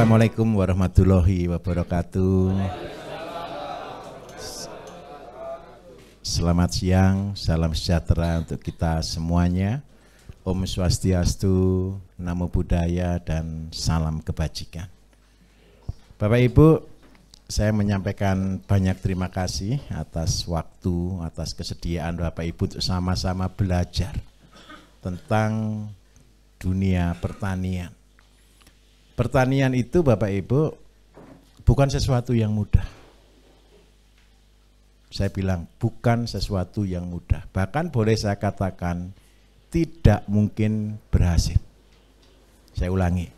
Assalamualaikum warahmatullahi wabarakatuh. Selamat siang, salam sejahtera untuk kita semuanya. Om Swastiastu, Namo Buddhaya, dan salam kebajikan. Bapak Ibu, saya menyampaikan banyak terima kasih atas waktu, atas kesediaan Bapak Ibu untuk sama-sama belajar tentang dunia pertanian. Pertanian itu Bapak Ibu bukan sesuatu yang mudah. Saya bilang bukan sesuatu yang mudah. Bahkan boleh saya katakan tidak mungkin berhasil. Saya ulangi.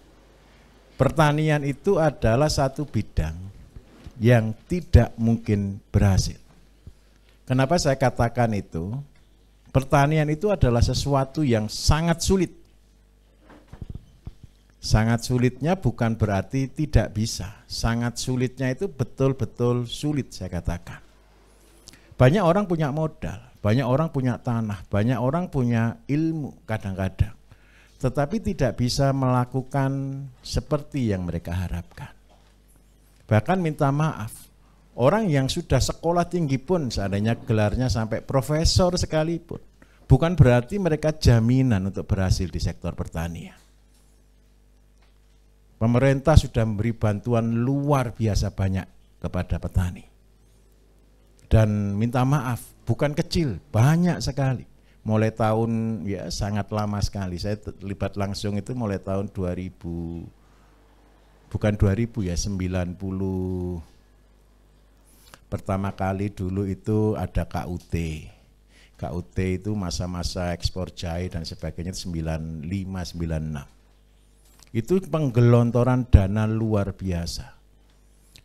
Pertanian itu adalah satu bidang yang tidak mungkin berhasil. Kenapa saya katakan itu? Pertanian itu adalah sesuatu yang sangat sulit. Sangat sulitnya bukan berarti tidak bisa. Sangat sulitnya itu betul-betul sulit saya katakan. Banyak orang punya modal, banyak orang punya tanah, banyak orang punya ilmu kadang-kadang. Tetapi tidak bisa melakukan seperti yang mereka harapkan. Bahkan minta maaf, orang yang sudah sekolah tinggi pun seandainya gelarnya sampai profesor sekalipun, bukan berarti mereka jaminan untuk berhasil di sektor pertanian. Pemerintah sudah memberi bantuan luar biasa banyak kepada petani. Dan minta maaf, bukan kecil, banyak sekali. Mulai tahun, ya sangat lama sekali, saya terlibat langsung itu mulai tahun 2000, bukan 2000 ya, 90. Pertama kali dulu itu ada KUT. KUT itu masa-masa ekspor jahe dan sebagainya 95, 96. Itu penggelontoran dana luar biasa.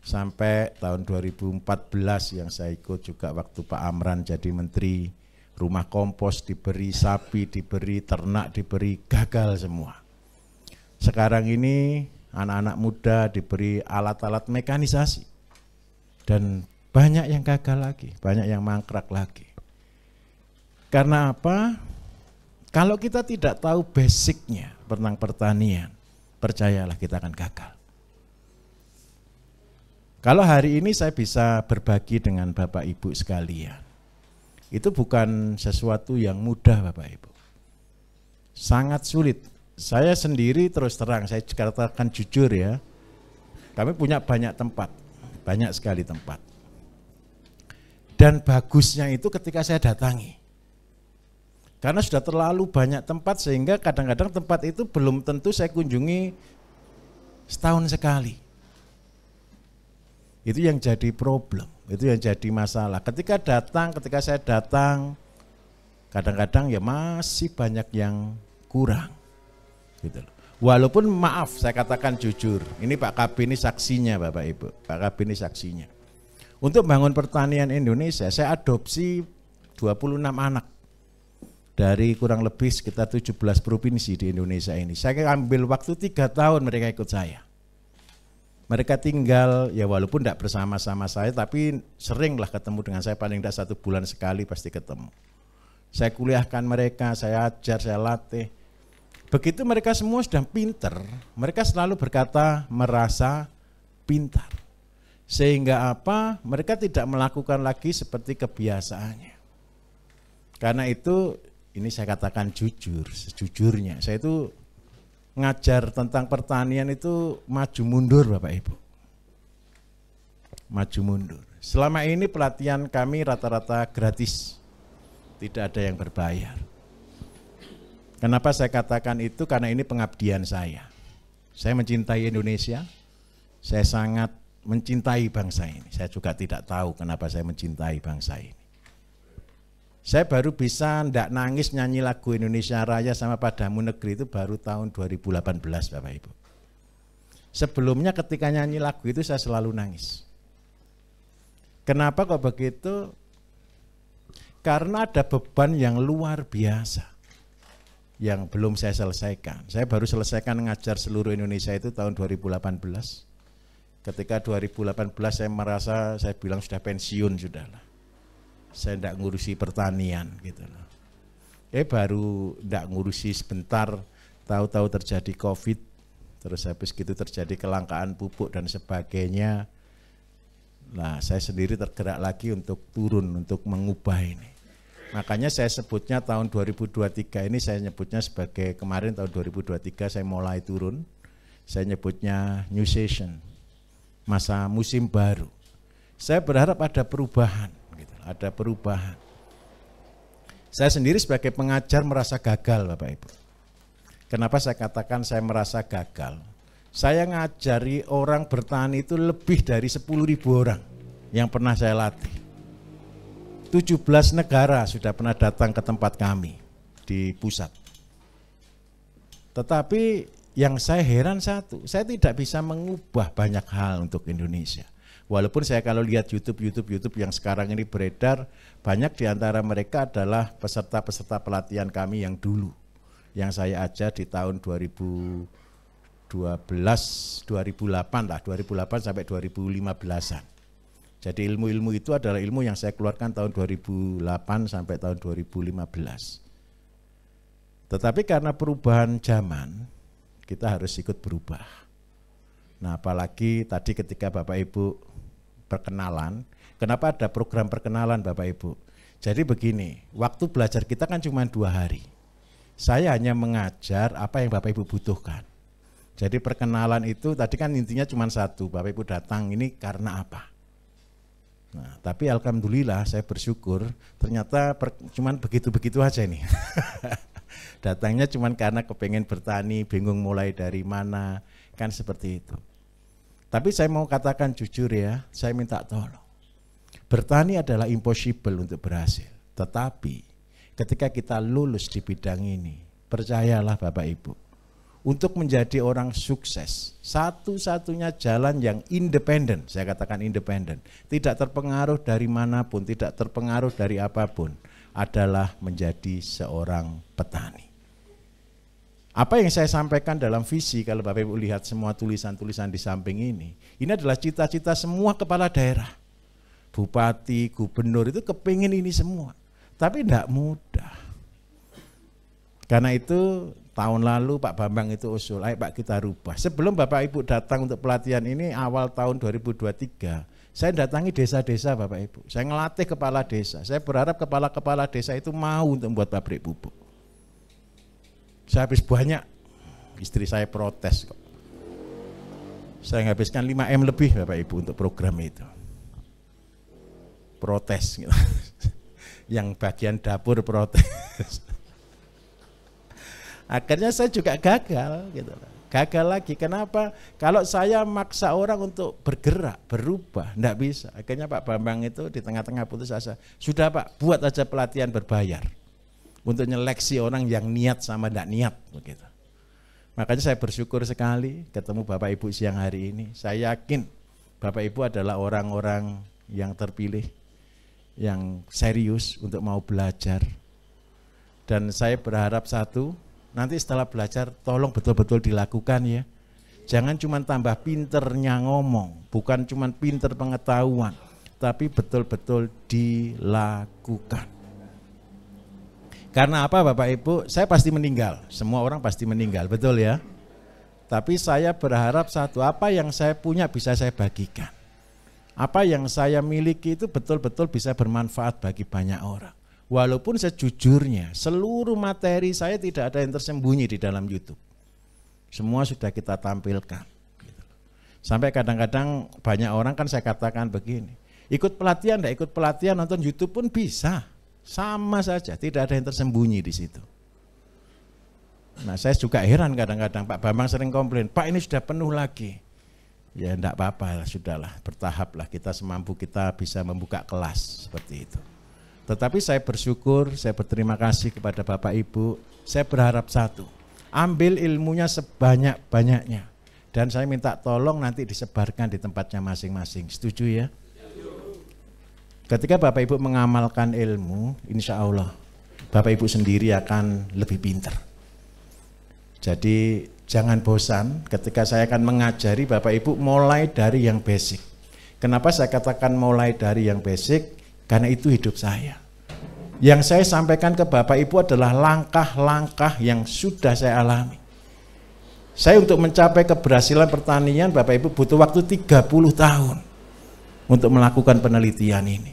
Sampai tahun 2014 yang saya ikut juga waktu Pak Amran jadi menteri, rumah kompos diberi, sapi diberi, ternak diberi, gagal semua. Sekarang ini anak-anak muda diberi alat-alat mekanisasi. Dan banyak yang gagal lagi, banyak yang mangkrak lagi. Karena apa? Kalau kita tidak tahu basicnya tentang pertanian, percayalah kita akan gagal. Kalau hari ini saya bisa berbagi dengan Bapak Ibu sekalian, itu bukan sesuatu yang mudah Bapak Ibu. Sangat sulit. Saya sendiri terus terang, saya katakan jujur ya, kami punya banyak tempat, banyak sekali tempat. Dan bagusnya itu ketika saya datangi. Karena sudah terlalu banyak tempat sehingga kadang-kadang tempat itu belum tentu saya kunjungi setahun sekali. Itu yang jadi problem, itu yang jadi masalah. Ketika saya datang, kadang-kadang ya masih banyak yang kurang. Gitu loh. Walaupun maaf, saya katakan jujur, ini Pak KB ini saksinya Bapak Ibu, Pak KB ini saksinya. Untuk membangun pertanian Indonesia, saya adopsi 26 anak. Dari kurang lebih sekitar 17 provinsi di Indonesia ini. Saya ambil waktu 3 tahun mereka ikut saya. Mereka tinggal, ya walaupun tidak bersama-sama saya, tapi seringlah ketemu dengan saya, paling tidak 1 bulan sekali pasti ketemu. Saya kuliahkan mereka, saya ajar, saya latih. Begitu mereka semua sudah pinter, mereka selalu berkata merasa pintar. Sehingga apa? Mereka tidak melakukan lagi seperti kebiasaannya. Karena itu, ini saya katakan jujur, sejujurnya, saya itu ngajar tentang pertanian itu maju mundur Bapak Ibu. Maju mundur. Selama ini pelatihan kami rata-rata gratis, tidak ada yang berbayar. Kenapa saya katakan itu? Karena ini pengabdian saya. Saya mencintai Indonesia, saya sangat mencintai bangsa ini. Saya juga tidak tahu kenapa saya mencintai bangsa ini. Saya baru bisa ndak nangis nyanyi lagu Indonesia Raya sama Padamu Negeri itu baru tahun 2018 Bapak Ibu. Sebelumnya ketika nyanyi lagu itu saya selalu nangis. Kenapa kok begitu? Karena ada beban yang luar biasa yang belum saya selesaikan. Saya baru selesaikan ngajar seluruh Indonesia itu tahun 2018. Ketika 2018 saya merasa, saya bilang sudah pensiun sudahlah. Saya tidak ngurusi pertanian gitu loh. Baru tidak ngurusi sebentar, tahu-tahu terjadi COVID, Terus habis gitu terjadi kelangkaan pupuk dan sebagainya. Nah, saya sendiri tergerak lagi untuk turun, untuk mengubah ini. Makanya saya sebutnya tahun 2023 ini, saya nyebutnya sebagai kemarin tahun 2023 saya mulai turun. Saya nyebutnya new season, masa musim baru. Saya berharap ada perubahan, gitu, ada perubahan. Saya sendiri sebagai pengajar merasa gagal, Bapak Ibu. Kenapa saya katakan saya merasa gagal? Saya ngajari orang bertani itu lebih dari 10.000 orang yang pernah saya latih. 17 negara sudah pernah datang ke tempat kami di pusat. Tetapi yang saya heran satu, saya tidak bisa mengubah banyak hal untuk Indonesia. Walaupun saya kalau lihat YouTube yang sekarang ini beredar, banyak di antara mereka adalah peserta-peserta pelatihan kami yang dulu, yang saya ajar di tahun 2008 lah, 2008 sampai 2015-an. Jadi ilmu-ilmu itu adalah ilmu yang saya keluarkan tahun 2008 sampai tahun 2015. Tetapi karena perubahan zaman, kita harus ikut berubah. Nah, apalagi tadi ketika Bapak Ibu perkenalan, kenapa ada program perkenalan Bapak Ibu? Jadi begini, waktu belajar kita kan cuma 2 hari. Saya hanya mengajar apa yang Bapak Ibu butuhkan. Jadi perkenalan itu tadi kan intinya cuma satu, Bapak Ibu datang ini karena apa? Nah, tapi alhamdulillah saya bersyukur ternyata cuman begitu-begitu aja nih. Datangnya cuman karena kepengen bertani, bingung mulai dari mana, kan seperti itu. Tapi saya mau katakan jujur ya, saya minta tolong. Bertani adalah impossible untuk berhasil. Tetapi ketika kita lulus di bidang ini, percayalah Bapak Ibu, untuk menjadi orang sukses, satu-satunya jalan yang independen, saya katakan independen, tidak terpengaruh dari manapun, tidak terpengaruh dari apapun, adalah menjadi seorang petani. Apa yang saya sampaikan dalam visi, kalau Bapak Ibu lihat semua tulisan-tulisan di samping ini adalah cita-cita semua kepala daerah. Bupati, gubernur itu kepingin ini semua, tapi tidak mudah. Karena itu tahun lalu Pak Bambang itu usul, ayo Pak kita rubah. Sebelum Bapak Ibu datang untuk pelatihan ini awal tahun 2023, saya datangi desa-desa Bapak Ibu. Saya ngelatih kepala desa. Saya berharap kepala-kepala desa itu mau untuk membuat pabrik pupuk. Saya habis banyak, istri saya protes kok. Saya menghabiskan 5M lebih Bapak Ibu untuk program itu. Protes gitu. Yang bagian dapur protes. Akhirnya saya juga gagal gitu. Gagal lagi. Kenapa? Kalau saya maksa orang untuk bergerak, berubah, enggak bisa. Akhirnya Pak Bambang itu di tengah-tengah putus asa. Sudah Pak, buat aja pelatihan berbayar untuk nyeleksi orang yang niat sama enggak niat begitu. Makanya saya bersyukur sekali ketemu Bapak Ibu siang hari ini. Saya yakin Bapak Ibu adalah orang-orang yang terpilih, yang serius untuk mau belajar. Dan saya berharap satu, nanti setelah belajar tolong betul-betul dilakukan ya. Jangan cuma tambah pinternya ngomong, bukan cuma pinter pengetahuan, tapi betul-betul dilakukan. Karena apa Bapak Ibu? Saya pasti meninggal, semua orang pasti meninggal, betul ya. Tapi saya berharap satu, apa yang saya punya bisa saya bagikan. Apa yang saya miliki itu betul-betul bisa bermanfaat bagi banyak orang. Walaupun sejujurnya seluruh materi saya tidak ada yang tersembunyi di dalam YouTube. Semua sudah kita tampilkan. Sampai kadang-kadang banyak orang kan saya katakan begini, ikut pelatihan, tidak ikut pelatihan, nonton YouTube pun bisa. Sama saja, tidak ada yang tersembunyi di situ. Nah saya juga heran kadang-kadang, Pak Bambang sering komplain, Pak ini sudah penuh lagi. Ya enggak apa-apa, sudahlah, bertahaplah, kita semampu kita bisa membuka kelas seperti itu. Tetapi saya bersyukur, saya berterima kasih kepada Bapak Ibu. Saya berharap satu, ambil ilmunya sebanyak-banyaknya. Dan saya minta tolong nanti disebarkan di tempatnya masing-masing. Setuju ya? Ketika Bapak Ibu mengamalkan ilmu, insya Allah Bapak Ibu sendiri akan lebih pintar. Jadi jangan bosan ketika saya akan mengajari Bapak Ibu mulai dari yang basic. Kenapa saya katakan mulai dari yang basic? Karena itu hidup saya. Yang saya sampaikan ke Bapak Ibu adalah langkah-langkah yang sudah saya alami. Saya untuk mencapai keberhasilan pertanian Bapak Ibu butuh waktu 30 tahun untuk melakukan penelitian ini.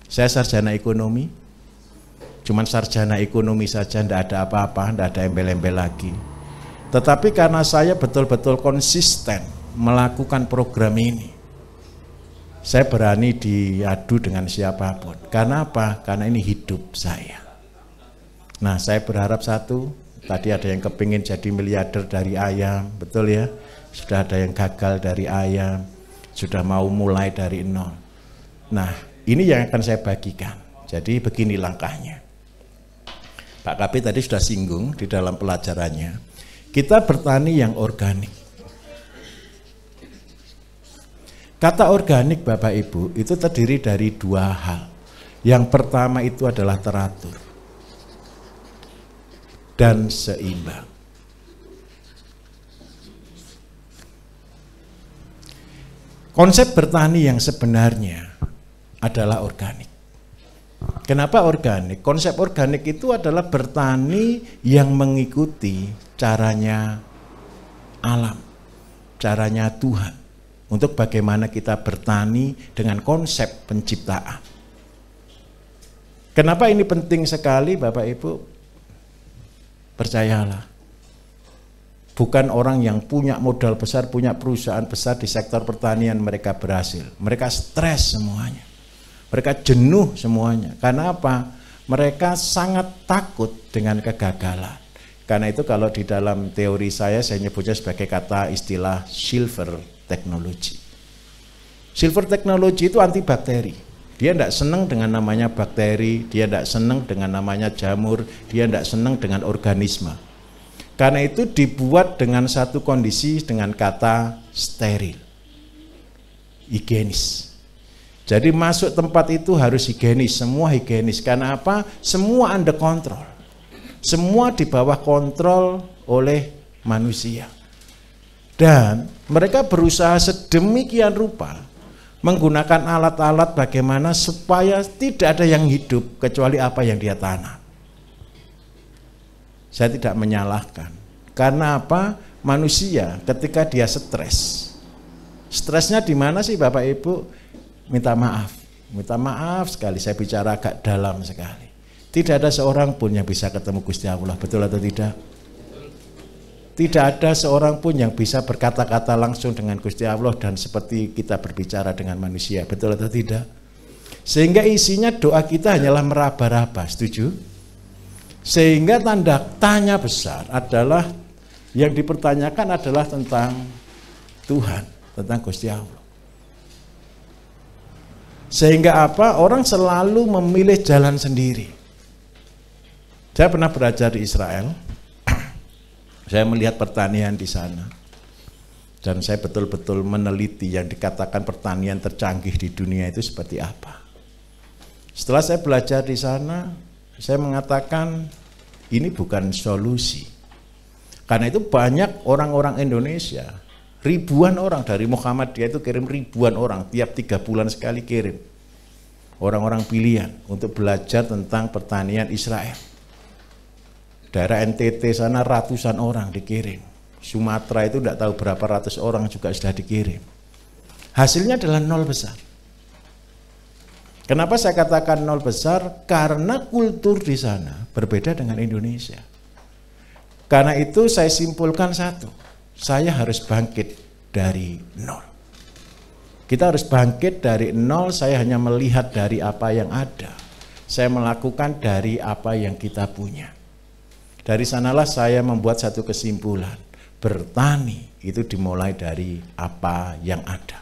Saya sarjana ekonomi, cuman sarjana ekonomi saja, tidak ada apa-apa, tidak ada embel-embel lagi. Tetapi karena saya betul-betul konsisten melakukan program ini, saya berani diadu dengan siapapun. Karena apa? Karena ini hidup saya. Nah, saya berharap satu, tadi ada yang kepingin jadi miliarder dari ayam, betul ya? Sudah ada yang gagal dari ayam, sudah mau mulai dari nol. Nah, ini yang akan saya bagikan. Jadi begini langkahnya. Pak Kabit tadi sudah singgung di dalam pelajarannya. Kita bertani yang organik. Kata organik Bapak Ibu itu terdiri dari dua hal. Yang pertama itu adalah teratur dan seimbang. Konsep bertani yang sebenarnya adalah organik. Kenapa organik? Konsep organik itu adalah bertani yang mengikuti caranya alam, caranya Tuhan, untuk bagaimana kita bertani dengan konsep penciptaan. Kenapa ini penting sekali Bapak Ibu? Percayalah, bukan orang yang punya modal besar, punya perusahaan besar di sektor pertanian mereka berhasil. Mereka stres semuanya, mereka jenuh semuanya. Karena apa? Mereka sangat takut dengan kegagalan. Karena itu kalau di dalam teori saya nyebutnya sebagai kata istilah silver technology. Silver technology itu antibakteri. Dia tidak senang dengan namanya bakteri, dia tidak senang dengan namanya jamur, dia tidak senang dengan organisme. Karena itu dibuat dengan satu kondisi dengan kata steril, higienis. Jadi masuk tempat itu harus higienis, semua higienis. Karena apa? Semua under control. Semua di bawah kontrol oleh manusia. Dan mereka berusaha sedemikian rupa menggunakan alat-alat bagaimana supaya tidak ada yang hidup kecuali apa yang dia tanam. Saya tidak menyalahkan. Karena apa? Manusia ketika dia stres. Stresnya di mana sih Bapak Ibu? Minta maaf. Minta maaf sekali, saya bicara agak dalam sekali. Tidak ada seorang pun yang bisa ketemu Gusti Allah, betul atau tidak? Tidak ada seorang pun yang bisa berkata-kata langsung dengan Gusti Allah dan seperti kita berbicara dengan manusia, betul atau tidak? Sehingga isinya doa kita hanyalah meraba-raba, setuju? Sehingga tanda tanya besar adalah yang dipertanyakan adalah tentang Tuhan, tentang Gusti Allah. Sehingga apa? Orang selalu memilih jalan sendiri. Saya pernah belajar di Israel. Saya melihat pertanian di sana. Dan saya betul-betul meneliti yang dikatakan pertanian tercanggih di dunia itu seperti apa. Setelah saya belajar di sana, saya mengatakan ini bukan solusi. Karena itu banyak orang-orang Indonesia, ribuan orang dari Muhammadiyah itu kirim ribuan orang, tiap 3 bulan sekali kirim. Orang-orang pilihan untuk belajar tentang pertanian Israel. Daerah NTT sana ratusan orang dikirim. Sumatera itu tidak tahu berapa ratus orang juga sudah dikirim. Hasilnya adalah nol besar. Kenapa saya katakan nol besar? Karena kultur di sana berbeda dengan Indonesia. Karena itu saya simpulkan satu, saya harus bangkit dari nol. Kita harus bangkit dari nol, saya hanya melihat dari apa yang ada. Saya melakukan dari apa yang kita punya. Dari sanalah saya membuat satu kesimpulan, bertani itu dimulai dari apa yang ada.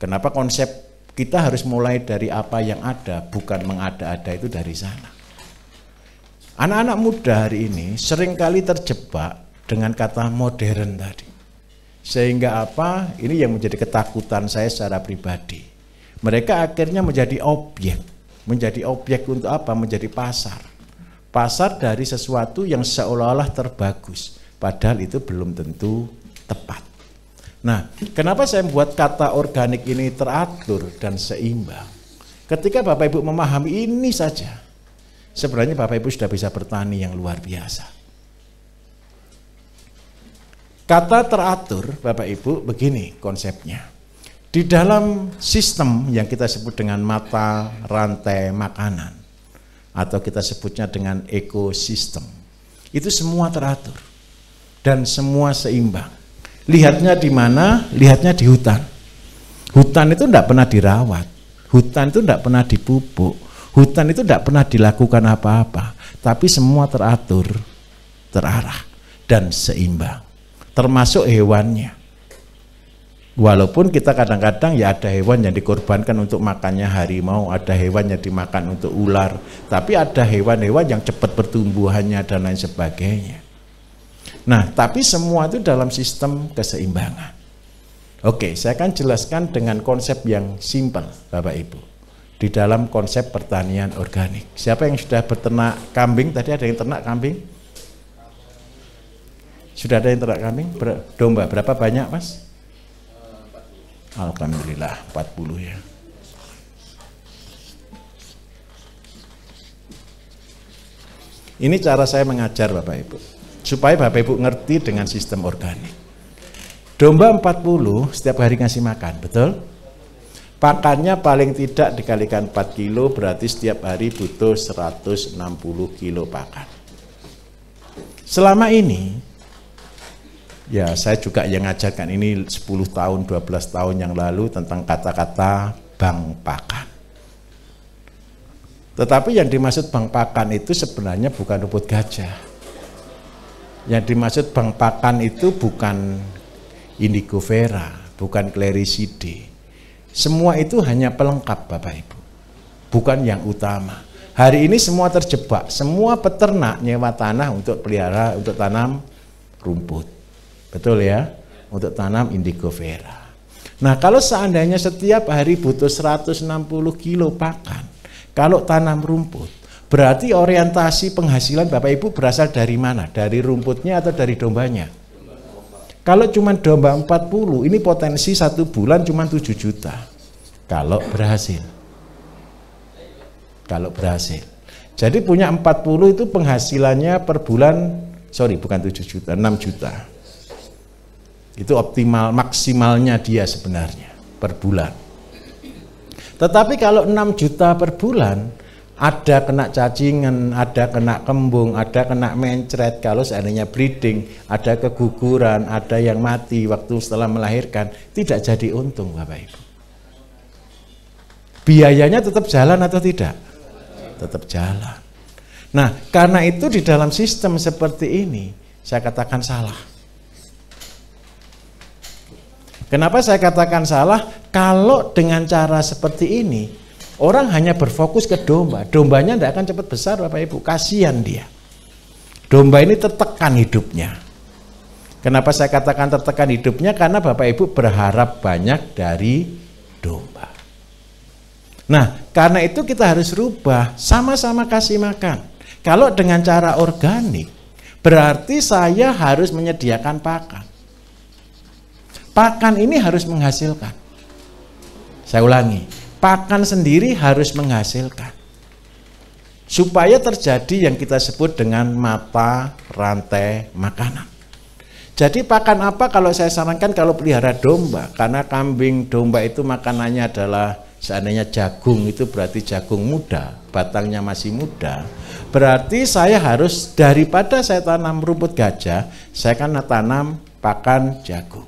Kenapa konsep kita harus mulai dari apa yang ada, bukan mengada-ada, itu dari sana. Anak-anak muda hari ini seringkali terjebak dengan kata modern tadi. Sehingga apa? Ini yang menjadi ketakutan saya secara pribadi. Mereka akhirnya menjadi objek. Menjadi objek untuk apa? Menjadi pasar. Pasar dari sesuatu yang seolah-olah terbagus, padahal itu belum tentu tepat. Nah, kenapa saya membuat kata organik ini teratur dan seimbang? Ketika Bapak Ibu memahami ini saja, sebenarnya Bapak Ibu sudah bisa bertani yang luar biasa. Kata teratur, Bapak Ibu, begini konsepnya. Di dalam sistem yang kita sebut dengan mata rantai makanan, atau kita sebutnya dengan ekosistem, itu semua teratur dan semua seimbang. Lihatnya di mana? Lihatnya di hutan. Hutan itu tidak pernah dirawat, hutan itu tidak pernah dipupuk, hutan itu tidak pernah dilakukan apa-apa, tapi semua teratur, terarah, dan seimbang, termasuk hewannya. Walaupun kita kadang-kadang ya ada hewan yang dikorbankan untuk makannya harimau, ada hewan yang dimakan untuk ular, tapi ada hewan-hewan yang cepat pertumbuhannya dan lain sebagainya. Nah, tapi semua itu dalam sistem keseimbangan. Oke, saya akan jelaskan dengan konsep yang simpel, Bapak Ibu. Di dalam konsep pertanian organik. Siapa yang sudah berternak kambing? Tadi ada yang ternak kambing? Sudah ada yang ternak kambing? Domba berapa banyak, Mas? Alhamdulillah 40 ya. Ini cara saya mengajar Bapak Ibu, supaya Bapak Ibu ngerti dengan sistem organik. Domba 40 setiap hari ngasih makan, betul? Pakannya paling tidak dikalikan 4 kilo, berarti setiap hari butuh 160 kilo pakan. Selama ini, ya saya juga yang ngajarkan ini 10 tahun, 12 tahun yang lalu tentang kata-kata bank pakan. Tetapi yang dimaksud bank pakan itu sebenarnya bukan rumput gajah. Yang dimaksud bank pakan itu bukan indigo vera, bukan Clericidae. Semua itu hanya pelengkap Bapak Ibu, bukan yang utama. Hari ini semua terjebak, semua peternak nyewa tanah untuk pelihara, untuk tanam rumput. Betul ya? Untuk tanam indigo vera. Nah, kalau seandainya setiap hari butuh 160 kilo pakan, kalau tanam rumput, berarti orientasi penghasilan Bapak Ibu berasal dari mana? Dari rumputnya atau dari dombanya? Kalau cuma domba 40, ini potensi 1 bulan cuma 7 juta. Kalau berhasil. Kalau berhasil. Jadi punya 40 itu penghasilannya per bulan, sorry bukan 7 juta, 6 juta. Itu optimal, maksimalnya dia sebenarnya per bulan. Tetapi kalau 6 juta per bulan, ada kena cacingan, ada kena kembung, ada kena mencret, kalau seandainya breeding, ada keguguran, ada yang mati waktu setelah melahirkan, tidak jadi untung Bapak Ibu. Biayanya tetap jalan atau tidak? Tetap jalan. Nah, karena itu di dalam sistem seperti ini, saya katakan salah. Kenapa saya katakan salah? Kalau dengan cara seperti ini, orang hanya berfokus ke domba, dombanya tidak akan cepat besar Bapak Ibu, kasihan dia. Domba ini tertekan hidupnya. Kenapa saya katakan tertekan hidupnya? Karena Bapak Ibu berharap banyak dari domba. Nah, karena itu kita harus rubah, sama-sama kasih makan. Kalau dengan cara organik, berarti saya harus menyediakan pakan. Pakan ini harus menghasilkan. Saya ulangi, pakan sendiri harus menghasilkan. Supaya terjadi yang kita sebut dengan mata rantai makanan. Jadi pakan apa kalau saya sarankan kalau pelihara domba? Karena kambing domba itu makanannya adalah seandainya jagung, itu berarti jagung muda, batangnya masih muda. Berarti saya harus, daripada saya tanam rumput gajah, saya akan tanam pakan jagung.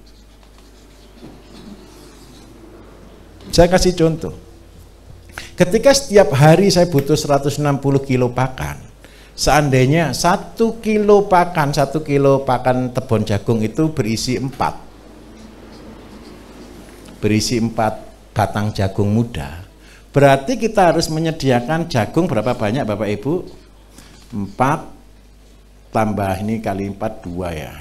Saya kasih contoh. Ketika setiap hari saya butuh 160 kilo pakan, seandainya 1 kilo pakan tebon jagung itu berisi 4 batang jagung muda, berarti kita harus menyediakan jagung berapa banyak Bapak Ibu? 4 tambah ini kali 4 2 ya,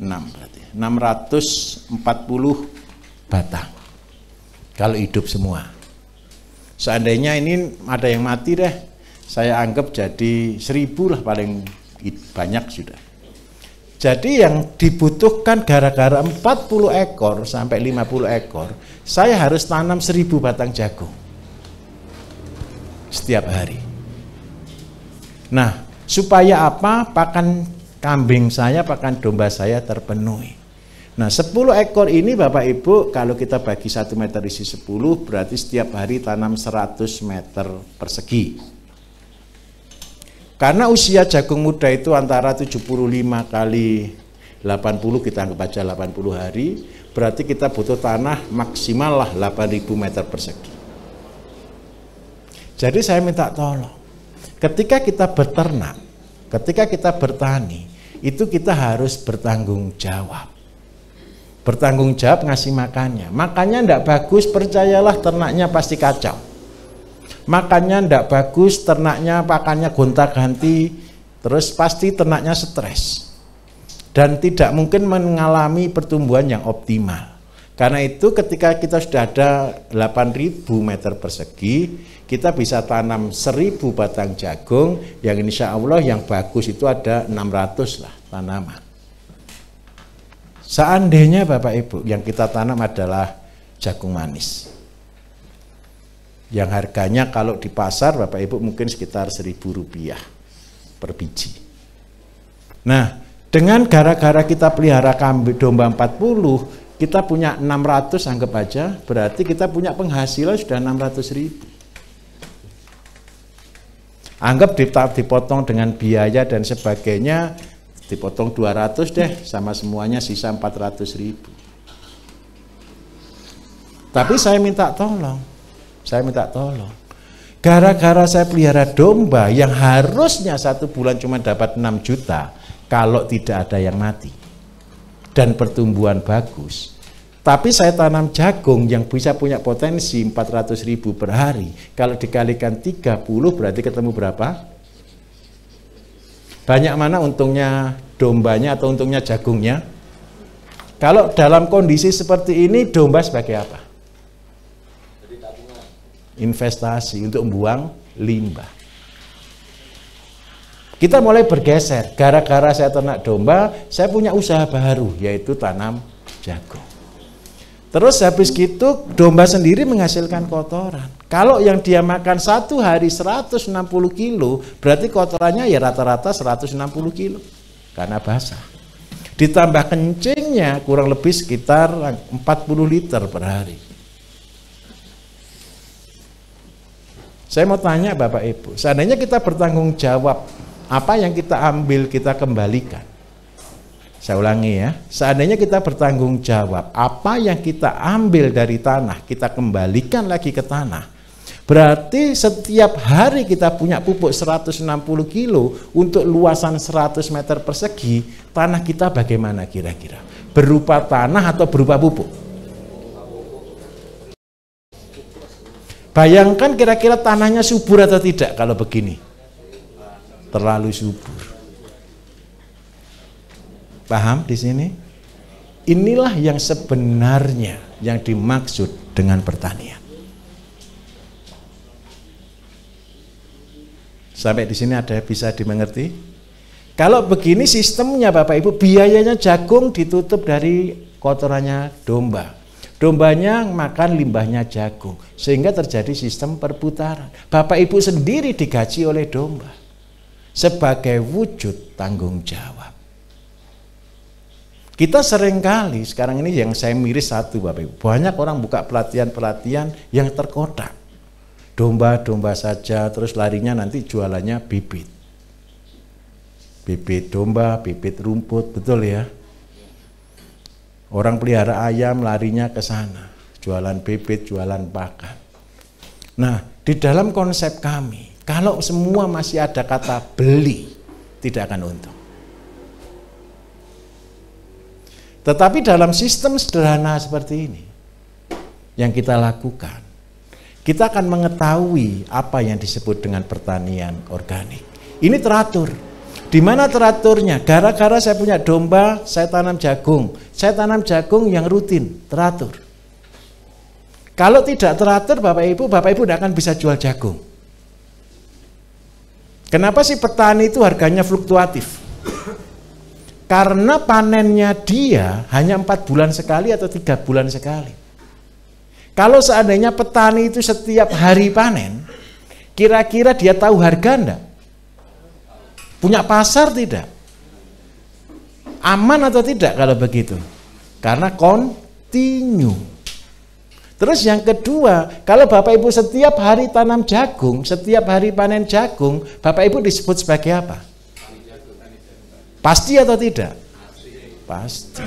6 berarti 640 batang kalau hidup semua. Seandainya ini ada yang mati deh, saya anggap jadi 1000 lah paling banyak sudah. Jadi yang dibutuhkan gara-gara 40 ekor sampai 50 ekor, saya harus tanam 1000 batang jagung setiap hari. Nah, supaya apa? Pakan kambing saya, pakan domba saya terpenuhi. Nah 10 ekor ini Bapak Ibu, kalau kita bagi 1 meter isi 10, berarti setiap hari tanam 100 meter persegi. Karena usia jagung muda itu antara 75 kali 80, kita anggap aja 80 hari, berarti kita butuh tanah maksimal lah 8.000 meter persegi. Jadi saya minta tolong, ketika kita beternak, ketika kita bertani, itu kita harus bertanggung jawab. Bertanggung jawab ngasih makannya. Makannya enggak bagus, percayalah ternaknya pasti kacau. Makannya enggak bagus, ternaknya pakannya gonta-ganti, terus pasti ternaknya stres. Dan tidak mungkin mengalami pertumbuhan yang optimal. Karena itu ketika kita sudah ada 8.000 meter persegi, kita bisa tanam 1.000 batang jagung, yang insya Allah yang bagus itu ada 600 lah tanaman. Seandainya Bapak Ibu yang kita tanam adalah jagung manis, yang harganya kalau di pasar Bapak Ibu mungkin sekitar Rp1.000 per biji. Nah, dengan gara-gara kita pelihara kambing domba 40, kita punya 600 anggap aja, berarti kita punya penghasilan sudah 600.000. Anggap dipotong dengan biaya dan sebagainya, dipotong 200 deh, sama semuanya sisa 400.000. Tapi saya minta tolong, gara-gara saya pelihara domba yang harusnya 1 bulan cuma dapat 6 juta, kalau tidak ada yang mati dan pertumbuhan bagus. Tapi saya tanam jagung yang bisa punya potensi 400.000 per hari. Kalau dikalikan 30 berarti ketemu berapa? Banyak mana untungnya dombanya atau untungnya jagungnya? Kalau dalam kondisi seperti ini, domba sebagai apa? Investasi untuk membuang limbah. Kita mulai bergeser. Gara-gara saya ternak domba, saya punya usaha baru, yaitu tanam jagung. Terus habis gitu domba sendiri menghasilkan kotoran. Kalau yang dia makan 1 hari 160 kilo, berarti kotorannya ya rata-rata 160 kilo karena basah. Ditambah kencingnya kurang lebih sekitar 40 liter per hari. Saya mau tanya Bapak Ibu, seandainya kita bertanggung jawab, apa yang kita ambil kita kembalikan. Saya ulangi ya, seandainya kita bertanggung jawab, apa yang kita ambil dari tanah, kita kembalikan lagi ke tanah. Berarti setiap hari kita punya pupuk 160 kilo untuk luasan 100 meter persegi, tanah kita bagaimana kira-kira? Berupa tanah atau berupa pupuk? Bayangkan kira-kira tanahnya subur atau tidak kalau begini? Terlalu subur. Paham di sini? Inilah yang sebenarnya yang dimaksud dengan pertanian. Sampai di sini ada bisa dimengerti? Kalau begini sistemnya Bapak Ibu, biayanya jagung ditutup dari kotorannya domba. Dombanya makan limbahnya jagung, sehingga terjadi sistem perputaran. Bapak Ibu sendiri digaji oleh domba sebagai wujud tanggung jawab. Kita seringkali sekarang ini yang saya miris satu Bapak Ibu, banyak orang buka pelatihan-pelatihan yang terkotak. Domba-domba saja, terus larinya nanti jualannya bibit. Bibit domba, bibit rumput, betul ya? Orang pelihara ayam larinya ke sana, jualan bibit, jualan pakan. Nah, di dalam konsep kami, kalau semua masih ada kata beli, tidak akan untung. Tetapi dalam sistem sederhana seperti ini, yang kita lakukan, kita akan mengetahui apa yang disebut dengan pertanian organik. Ini teratur. Di mana teraturnya? Gara-gara saya punya domba, saya tanam jagung. Saya tanam jagung yang rutin, teratur. Kalau tidak teratur, Bapak Ibu tidak akan bisa jual jagung. Kenapa sih petani itu harganya fluktuatif? Karena panennya dia hanya 4 bulan sekali atau 3 bulan sekali. Kalau seandainya petani itu setiap hari panen, kira-kira dia tahu harga enggak? Punya pasar tidak? Aman atau tidak kalau begitu? Karena kontinu. Terus yang kedua, kalau Bapak Ibu setiap hari tanam jagung, setiap hari panen jagung, Bapak Ibu disebut sebagai apa? Pasti atau tidak? Pasti.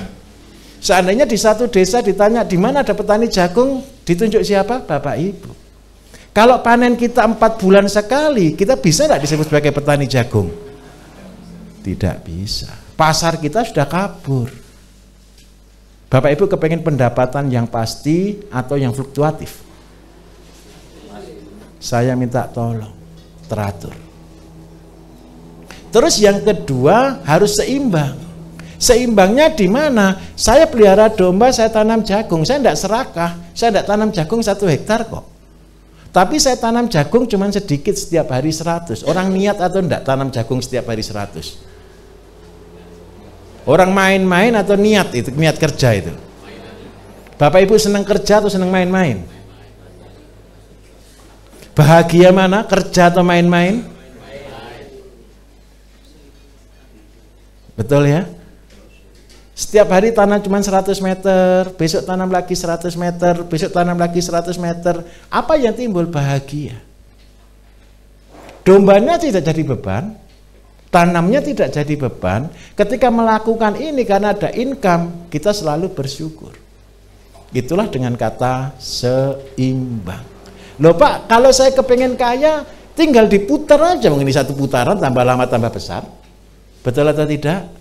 Seandainya di satu desa ditanya di mana ada petani jagung, ditunjuk siapa? Bapak Ibu. Kalau panen kita 4 bulan sekali, kita bisa tidak disebut sebagai petani jagung? Tidak bisa. Pasar kita sudah kabur. Bapak Ibu kepengen pendapatan yang pasti atau yang fluktuatif? Saya minta tolong, teratur. Terus yang kedua harus seimbang. Seimbangnya di mana? Saya pelihara domba, saya tanam jagung, saya tidak serakah, saya tidak tanam jagung 1 hektar kok. Tapi saya tanam jagung cuma sedikit setiap hari 100. Orang niat atau tidak tanam jagung setiap hari 100? Orang main-main atau niat itu, niat kerja itu? Bapak Ibu senang kerja atau senang main-main? Bahagia mana? Kerja atau main-main? Betul ya? Setiap hari tanam cuma 100 meter, besok tanam lagi 100 meter, besok tanam lagi 100 meter. Apa yang timbul? Bahagia. Dombanya tidak jadi beban, tanamnya tidak jadi beban. Ketika melakukan ini karena ada income, kita selalu bersyukur. Itulah dengan kata seimbang. Loh Pak, kalau saya kepengen kaya, tinggal diputar aja, ini 1 putaran tambah lama tambah besar. Betul atau tidak?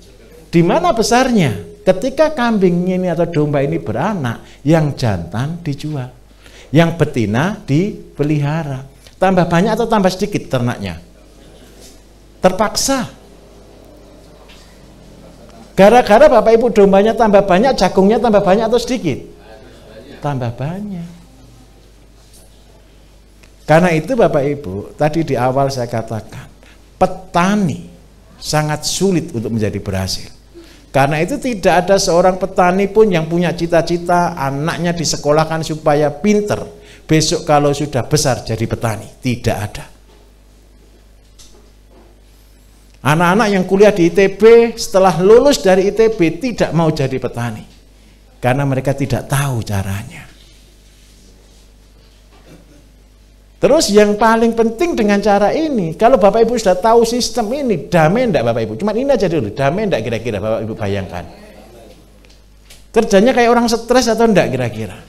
Di mana besarnya? Ketika kambing ini atau domba ini beranak, yang jantan dijual, yang betina dipelihara. Tambah banyak atau tambah sedikit ternaknya? Terpaksa. Gara-gara Bapak Ibu dombanya tambah banyak, jagungnya tambah banyak atau sedikit? Tambah banyak. Karena itu Bapak Ibu, tadi di awal saya katakan, petani sangat sulit untuk menjadi berhasil. Karena itu tidak ada seorang petani pun yang punya cita-cita anaknya disekolahkan supaya pinter, besok kalau sudah besar jadi petani. Tidak ada. Anak-anak yang kuliah di ITB setelah lulus dari ITB tidak mau jadi petani. Karena mereka tidak tahu caranya. Terus yang paling penting dengan cara ini, kalau Bapak Ibu sudah tahu sistem ini, damai enggak Bapak Ibu? Cuma ini aja dulu, damai enggak kira-kira Bapak Ibu bayangkan? Kerjanya kayak orang stres atau enggak kira-kira?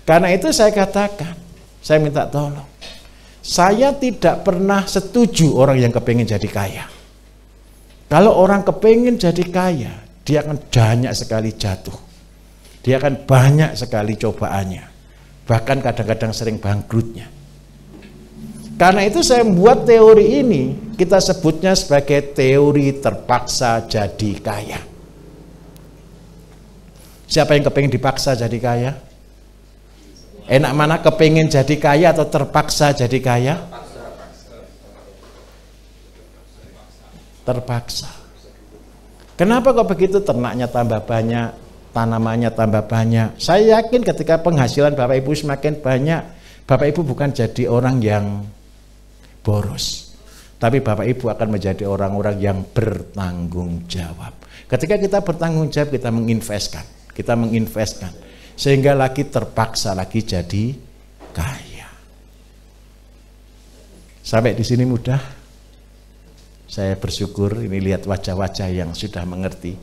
Karena itu saya katakan, saya minta tolong. Saya tidak pernah setuju orang yang kepengen jadi kaya. Kalau orang kepengen jadi kaya, dia akan banyak sekali jatuh. Dia akan banyak sekali cobaannya. Bahkan kadang-kadang sering bangkrutnya. Karena itu saya membuat teori ini, kita sebutnya sebagai teori terpaksa jadi kaya. Siapa yang kepengen dipaksa jadi kaya? Enak mana kepengen jadi kaya atau terpaksa jadi kaya? Terpaksa. Kenapa kok begitu? Ternaknya tambah banyak, tanamannya tambah banyak. Saya yakin ketika penghasilan Bapak Ibu semakin banyak, Bapak Ibu bukan jadi orang yang boros, tapi Bapak Ibu akan menjadi orang-orang yang bertanggung jawab. Ketika kita bertanggung jawab, kita menginvestkan, sehingga lagi terpaksa lagi jadi kaya. Sampai di sini mudah. Saya bersyukur ini lihat wajah-wajah yang sudah mengerti.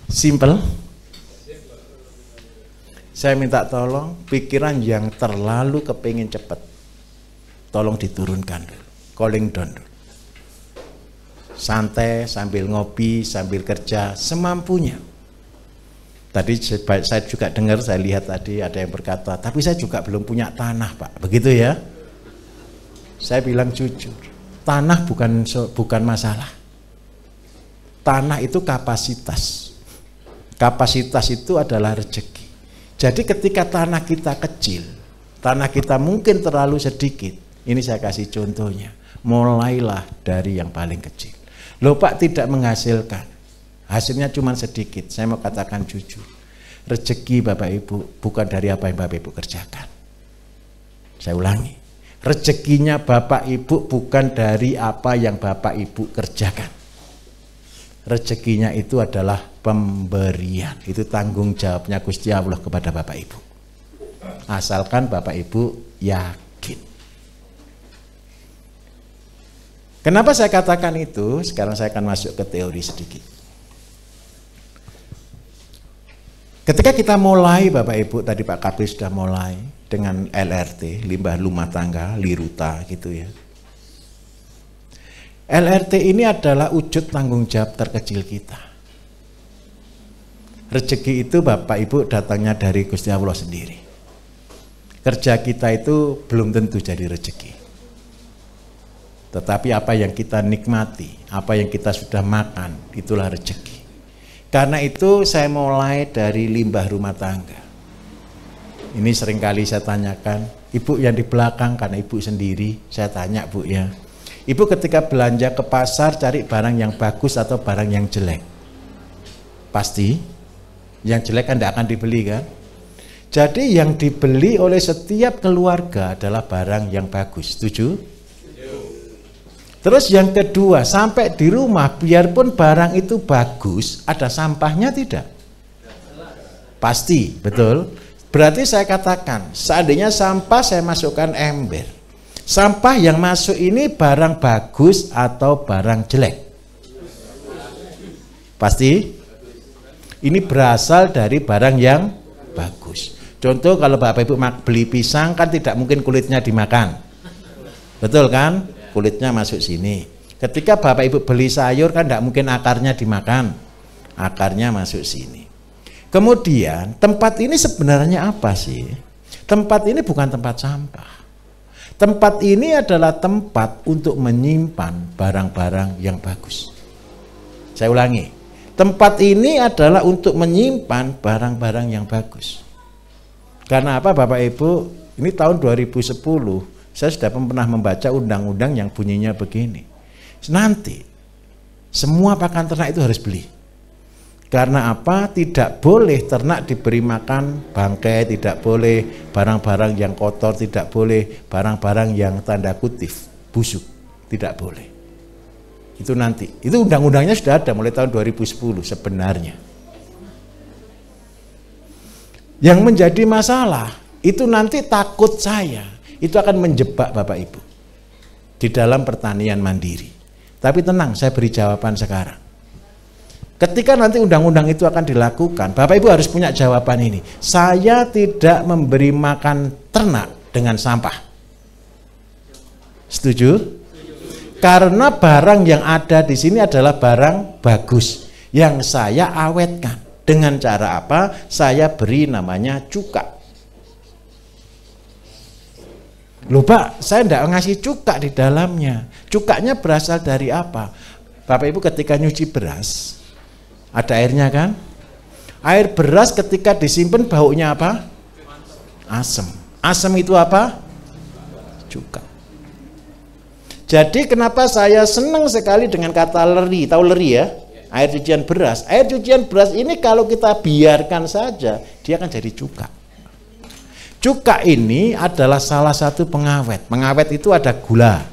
Simple. Saya minta tolong, pikiran yang terlalu kepingin cepat, tolong diturunkan dulu, calling down dulu. Santai sambil ngopi, sambil kerja, semampunya. Tadi saya juga dengar, saya lihat tadi ada yang berkata, tapi saya juga belum punya tanah Pak, begitu ya? Saya bilang jujur, tanah bukan masalah. Tanah itu kapasitas. Kapasitas itu adalah rezeki. Jadi ketika tanah kita kecil, tanah kita mungkin terlalu sedikit, ini saya kasih contohnya, mulailah dari yang paling kecil. Loh Pak, tidak menghasilkan, hasilnya cuma sedikit. Saya mau katakan jujur, rezeki Bapak Ibu bukan dari apa yang Bapak Ibu kerjakan. Saya ulangi, rezekinya Bapak Ibu bukan dari apa yang Bapak Ibu kerjakan. rezekinya itu adalah pemberian. Itu tanggung jawabnya Gusti Allah kepada Bapak Ibu. Asalkan Bapak Ibu yakin. Kenapa saya katakan itu? Sekarang saya akan masuk ke teori sedikit. Ketika kita mulai, Bapak Ibu, tadi Pak Kapil sudah mulai dengan LRT, limbah rumah tangga, liruta gitu ya. LRT ini adalah wujud tanggung jawab terkecil kita. Rezeki itu Bapak Ibu datangnya dari Gusti Allah sendiri. Kerja kita itu belum tentu jadi rezeki. Tetapi apa yang kita nikmati, apa yang kita sudah makan, itulah rezeki. Karena itu saya mulai dari limbah rumah tangga. Ini seringkali saya tanyakan, Ibu yang di belakang karena Ibu sendiri, saya tanya Bu ya. Ibu ketika belanja ke pasar cari barang yang bagus atau barang yang jelek? Pasti yang jelek kan tidak akan dibeli kan? Jadi yang dibeli oleh setiap keluarga adalah barang yang bagus. Setuju? Terus yang kedua, sampai di rumah biarpun barang itu bagus, ada sampahnya tidak? Pasti, betul. Berarti saya katakan, seandainya sampah saya masukkan ember. Sampah yang masuk ini barang bagus atau barang jelek? Pasti ini berasal dari barang yang bagus. Contoh kalau Bapak Ibu beli pisang kan tidak mungkin kulitnya dimakan. Betul kan? Kulitnya masuk sini. Ketika Bapak Ibu beli sayur kan tidak mungkin akarnya dimakan. Akarnya masuk sini. Kemudian tempat ini sebenarnya apa sih? Tempat ini bukan tempat sampah. Tempat ini adalah tempat untuk menyimpan barang-barang yang bagus. Saya ulangi, tempat ini adalah untuk menyimpan barang-barang yang bagus. Karena apa Bapak Ibu? Ini tahun 2010, saya sudah pernah membaca undang-undang yang bunyinya begini. Nanti, semua pakan ternak itu harus beli. Karena apa? Tidak boleh ternak diberi makan bangkai, tidak boleh barang-barang yang kotor, tidak boleh barang-barang yang tanda kutip busuk, tidak boleh. Itu nanti, itu undang-undangnya sudah ada mulai tahun 2010 sebenarnya. Yang menjadi masalah, itu nanti takut saya, itu akan menjebak Bapak Ibu di dalam pertanian mandiri. Tapi tenang, saya beri jawaban sekarang. Ketika nanti undang-undang itu akan dilakukan, Bapak Ibu harus punya jawaban ini. Saya tidak memberi makan ternak dengan sampah. Setuju? Karena barang yang ada di sini adalah barang bagus yang saya awetkan. Dengan cara apa? Saya beri namanya cuka. Loh Pak, saya tidak ngasih cuka di dalamnya. Cukanya berasal dari apa? Bapak Ibu ketika nyuci beras, ada airnya kan? Air beras ketika disimpan baunya apa? Asam. Asam itu apa? Cuka. Jadi kenapa saya senang sekali dengan kata leri? Tahu leri ya? Air cucian beras. Air cucian beras ini kalau kita biarkan saja, dia akan jadi cuka. Cuka ini adalah salah satu pengawet. Pengawet itu ada gula.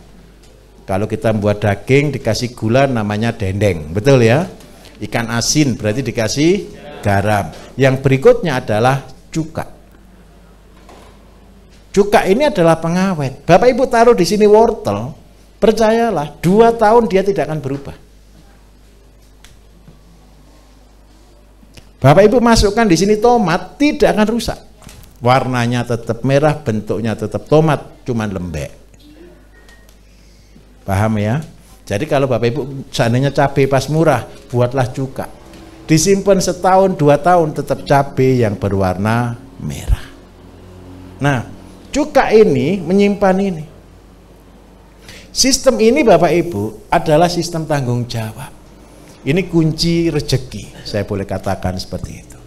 Kalau kita membuat daging dikasih gula namanya dendeng. Betul ya? Ikan asin berarti dikasih garam. Yang berikutnya adalah cuka. Cuka ini adalah pengawet. Bapak Ibu taruh di sini wortel, percayalah 2 tahun dia tidak akan berubah. Bapak Ibu masukkan di sini tomat, tidak akan rusak. Warnanya tetap merah, bentuknya tetap tomat, cuman lembek. Paham ya? Jadi kalau Bapak Ibu seandainya cabai pas murah, buatlah cuka. Disimpan 1 tahun, 2 tahun tetap cabai yang berwarna merah. Nah, cuka ini menyimpan ini. Sistem ini Bapak Ibu adalah sistem tanggung jawab. Ini kunci rezeki, saya boleh katakan seperti itu.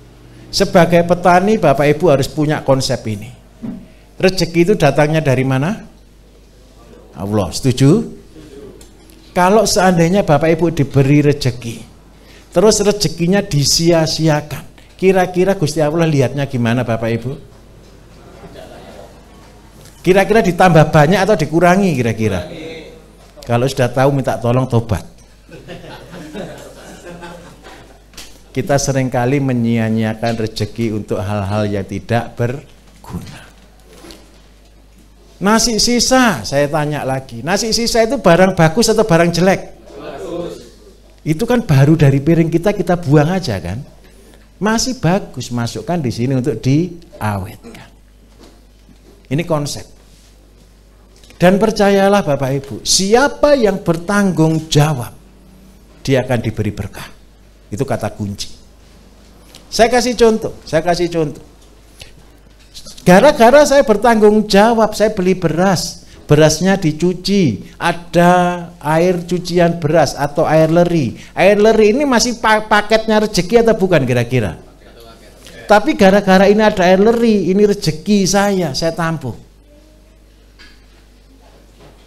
Sebagai petani Bapak Ibu harus punya konsep ini. Rezeki itu datangnya dari mana? Allah, setuju? Kalau seandainya Bapak Ibu diberi rezeki, terus rezekinya disia-siakan, kira-kira Gusti Allah lihatnya gimana Bapak Ibu? Kira-kira ditambah banyak atau dikurangi kira-kira? Kalau sudah tahu minta tolong tobat. kita seringkali menyia-nyiakan rezeki untuk hal-hal yang tidak berguna. Nasi sisa, saya tanya lagi, nasi sisa itu barang bagus atau barang jelek? Bagus. Itu kan baru dari piring kita buang aja kan? Masih bagus, masukkan di sini untuk diawetkan. Ini konsep. Dan percayalah Bapak Ibu, siapa yang bertanggung jawab, dia akan diberi berkah. Itu kata kunci. Saya kasih contoh. Gara-gara saya bertanggung jawab, saya beli beras. Berasnya dicuci, ada air cucian beras atau air leri. Air leri ini masih paketnya rezeki atau bukan kira-kira? Tapi gara-gara ini ada air leri, ini rezeki saya tampung.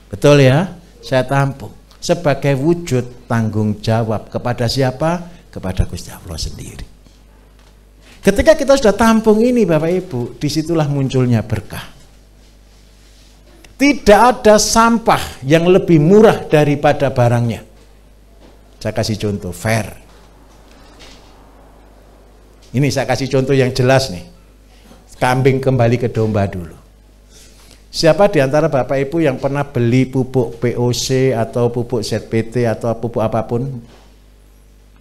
Betul ya? Saya tampung. Sebagai wujud tanggung jawab kepada siapa? Kepada Gusti Allah sendiri. Ketika kita sudah tampung ini Bapak Ibu, disitulah munculnya berkah. Tidak ada sampah yang lebih murah daripada barangnya. Saya kasih contoh, fair. Ini saya kasih contoh yang jelas nih. Kambing kembali ke domba dulu. Siapa di antara Bapak Ibu yang pernah beli pupuk POC atau pupuk ZPT atau pupuk apapun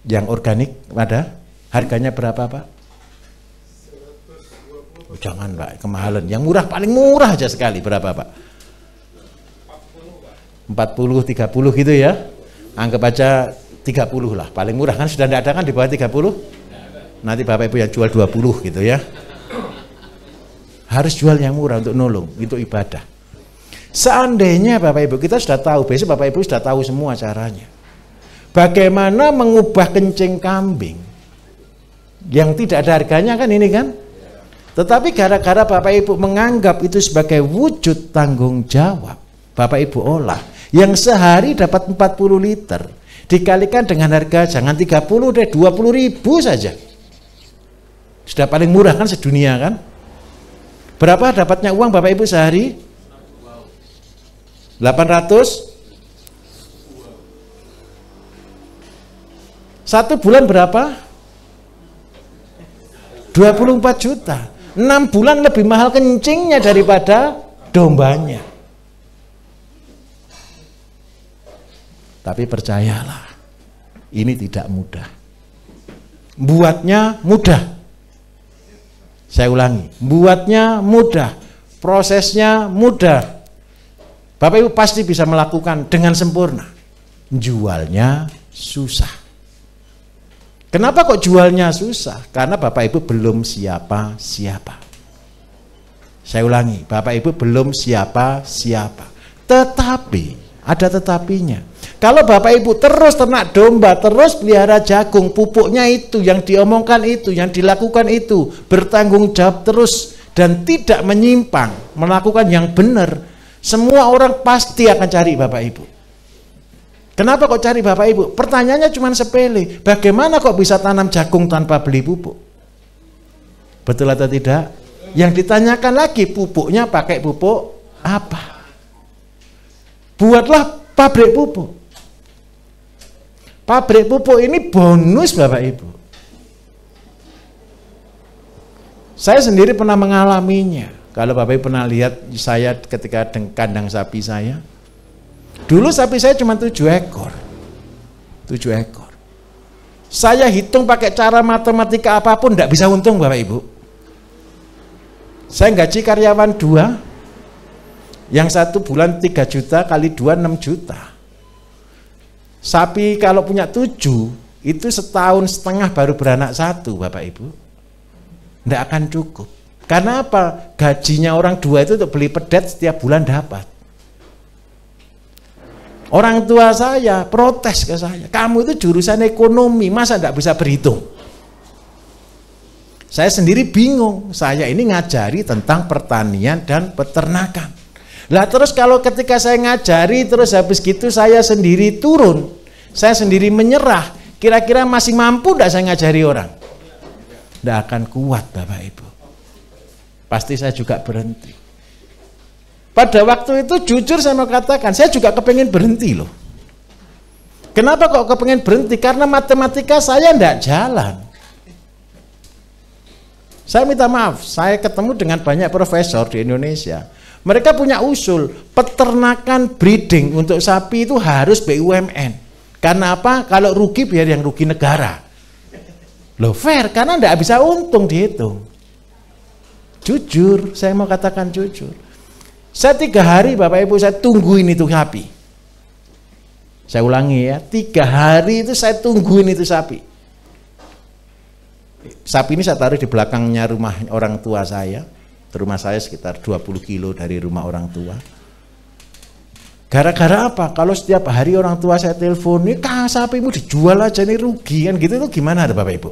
yang organik ada? Harganya berapa Pak? Oh, jangan Pak, kemahalan. Yang murah, paling murah aja sekali. Berapa Pak? 40, 30 gitu ya. Anggap aja 30 lah. Paling murah kan sudah tidak ada kan di bawah 30? Nanti Bapak Ibu yang jual 20 gitu ya. Harus jual yang murah untuk nolong, itu ibadah. Seandainya Bapak Ibu kita sudah tahu, besok Bapak Ibu sudah tahu semua caranya. Bagaimana mengubah kencing kambing yang tidak ada harganya kan ini kan? Tetapi gara-gara Bapak Ibu menganggap itu sebagai wujud tanggung jawab, Bapak Ibu olah yang sehari dapat 40 liter dikalikan dengan harga jangan 30 deh, 20.000 saja. Sudah paling murah kan sedunia kan? Berapa dapatnya uang Bapak Ibu sehari? 800? Satu bulan berapa? 24 juta. 6 bulan lebih mahal kencingnya daripada dombanya. Tapi percayalah, ini tidak mudah. Buatnya mudah. Saya ulangi, buatnya mudah, prosesnya mudah. Bapak Ibu pasti bisa melakukan dengan sempurna. Jualnya susah. Kenapa kok jualnya susah? Karena Bapak Ibu belum siapa-siapa. Saya ulangi, Bapak Ibu belum siapa-siapa. Tetapi ada tetapinya. Kalau Bapak Ibu terus ternak domba, terus pelihara jagung, pupuknya itu, yang diomongkan itu, yang dilakukan itu, bertanggung jawab terus dan tidak menyimpang, melakukan yang benar, semua orang pasti akan cari Bapak Ibu. Kenapa kok cari Bapak Ibu? Pertanyaannya cuma sepele. Bagaimana kok bisa tanam jagung tanpa beli pupuk? Betul atau tidak? Yang ditanyakan lagi, pupuknya pakai pupuk apa? Buatlah pabrik pupuk. Pabrik pupuk ini bonus Bapak Ibu. Saya sendiri pernah mengalaminya. Kalau Bapak Ibu pernah lihat saya ketika kandang sapi saya. Dulu sapi saya cuma 7 ekor. 7 ekor. Saya hitung pakai cara matematika apapun tidak bisa untung Bapak Ibu. Saya gaji karyawan 2. Yang 1 bulan 3 juta kali 2 6 juta. Sapi kalau punya 7 itu setahun setengah baru beranak 1 Bapak Ibu. Tidak akan cukup. Karena apa? Gajinya orang 2 itu untuk beli pedet setiap bulan dapat. Orang tua saya protes ke saya, kamu itu jurusan ekonomi, masa tidak bisa berhitung? Saya sendiri bingung, saya ini ngajari tentang pertanian dan peternakan. Lah terus kalau ketika saya ngajari terus habis gitu saya sendiri turun, saya sendiri menyerah, kira-kira masih mampu tidak saya ngajari orang? Tidak akan kuat Bapak Ibu. Pasti saya juga berhenti. Pada waktu itu jujur saya mau katakan, saya juga kepengen berhenti loh. Kenapa kok kepengen berhenti? Karena matematika saya tidak jalan. Saya minta maaf, saya ketemu dengan banyak profesor di Indonesia. Mereka punya usul, peternakan breeding untuk sapi itu harus BUMN. Karena apa? Kalau rugi biar yang rugi negara. Loh fair, karena tidak bisa untung dihitung. Jujur, saya mau katakan jujur. Saya 3 hari Bapak Ibu saya tungguin itu sapi. Saya ulangi ya, 3 hari itu saya tungguin itu sapi. Sapi ini saya taruh di belakangnya rumah orang tua saya. Rumah saya sekitar 20 kilo dari rumah orang tua. Gara-gara apa? Kalau setiap hari orang tua saya telepon, ini sapimu dijual aja, ini rugi kan gitu, itu gimana ada Bapak Ibu?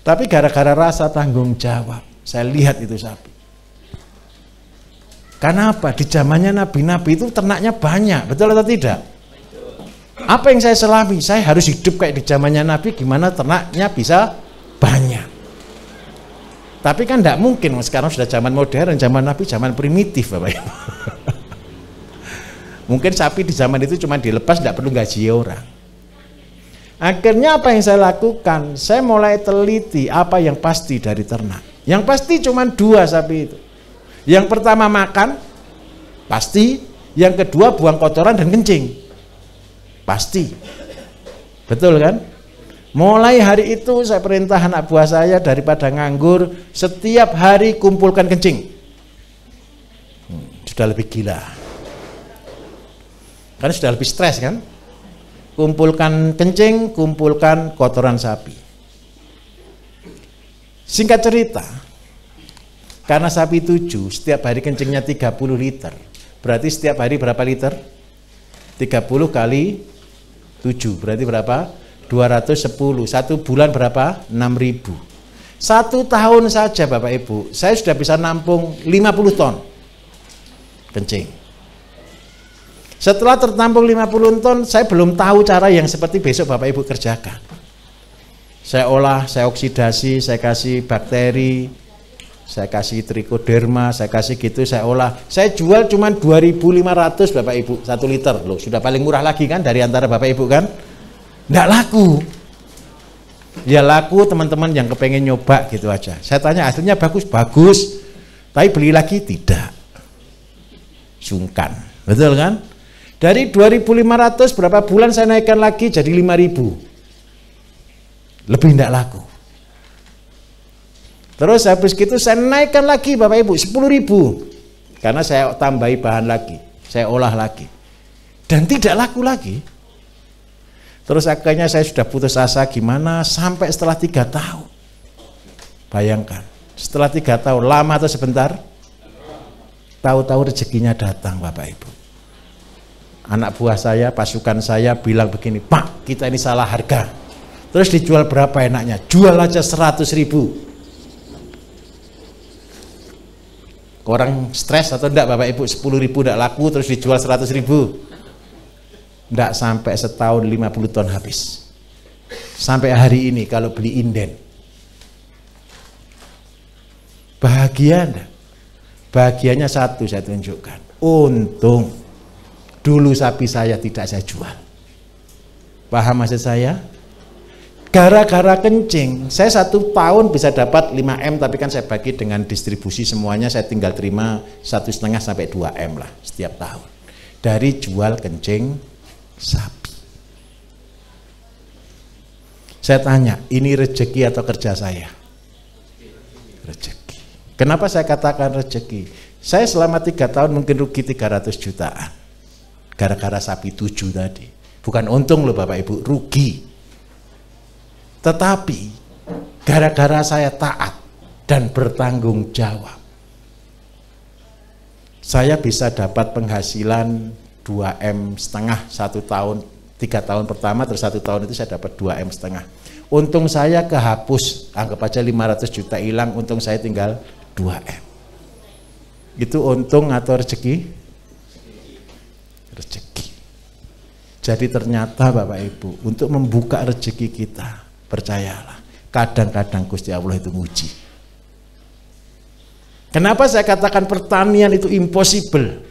Tapi gara-gara rasa tanggung jawab, saya lihat itu sapi. Karena apa? Di zamannya nabi-nabi itu ternaknya banyak, betul atau tidak? Apa yang saya selami? Saya harus hidup kayak di zamannya Nabi, gimana ternaknya bisa banyak. Tapi kan tidak mungkin, sekarang sudah zaman modern, zaman Nabi, zaman primitif Bapak Ibu. Mungkin sapi di zaman itu cuma dilepas, tidak perlu gaji orang. Akhirnya apa yang saya lakukan? Saya mulai teliti apa yang pasti dari ternak. Yang pasti cuma 2 sapi itu. Yang pertama makan, pasti. Yang kedua buang kotoran dan kencing. Pasti, betul kan? Mulai hari itu saya perintah anak buah saya daripada nganggur, setiap hari kumpulkan kencing. Sudah lebih gila, karena sudah lebih stres kan? Kumpulkan kencing, kumpulkan kotoran sapi. Singkat cerita, karena sapi 7, setiap hari kencingnya 30 liter. Berarti setiap hari berapa liter? 30 kali 7 berarti berapa? 210. 1 bulan berapa? 6.000. 1 tahun saja Bapak Ibu, saya sudah bisa nampung 50 ton kencing. Setelah tertampung 50 ton, saya belum tahu cara yang seperti besok Bapak Ibu kerjakan. Saya olah, saya oksidasi, saya kasih bakteri, saya kasih trichoderma, saya kasih gitu, saya olah. Saya jual cuma 2.500 Bapak Ibu 1 liter loh, sudah paling murah lagi kan dari antara Bapak Ibu kan? Nggak laku. Ya laku teman-teman yang kepengen nyoba gitu aja. Saya tanya hasilnya bagus, bagus. Tapi beli lagi tidak. Sungkan. Betul kan? Dari 2.500 berapa bulan saya naikkan lagi jadi 5.000. Lebih tidak laku. Terus habis gitu saya naikkan lagi Bapak Ibu 10.000. Karena saya tambahi bahan lagi, saya olah lagi. Dan tidak laku lagi. Terus akhirnya saya sudah putus asa gimana sampai setelah 3 tahun. Bayangkan, setelah 3 tahun, lama atau sebentar? Tahu-tahu rezekinya datang Bapak Ibu. Anak buah saya, pasukan saya bilang begini, Pak, kita ini salah harga. Terus dijual berapa enaknya? Jual aja 100.000. Orang stres atau enggak Bapak Ibu? 10.000 enggak laku terus dijual 100.000. Enggak sampai setahun 50 ton habis. Sampai hari ini kalau beli inden. Bahagia enggak? Bahagianya satu saya tunjukkan. Untung dulu sapi saya tidak saya jual. Paham maksud saya? Gara-gara kencing, saya 1 tahun bisa dapat 5M, tapi kan saya bagi dengan distribusi semuanya, saya tinggal terima 1,5 sampai 2M lah setiap tahun. Dari jual kencing sapi. Saya tanya, ini rezeki atau kerja saya? Rezeki. Kenapa saya katakan rezeki? Saya selama 3 tahun mungkin rugi 300 jutaan. Gara-gara sapi 7 tadi. Bukan untung loh Bapak Ibu, rugi. Tetapi gara-gara saya taat dan bertanggung jawab, saya bisa dapat penghasilan 2,5M 1 tahun, 3 tahun pertama, terus 1 tahun itu saya dapat 2,5M. Untung saya kehapus, anggap aja 500 juta hilang, untung saya tinggal 2M. Itu untung atau rezeki? Rezeki. Jadi ternyata Bapak Ibu, untuk membuka rezeki kita, percayalah, kadang-kadang Gusti Allah itu nguji. Kenapa saya katakan pertanian itu impossible?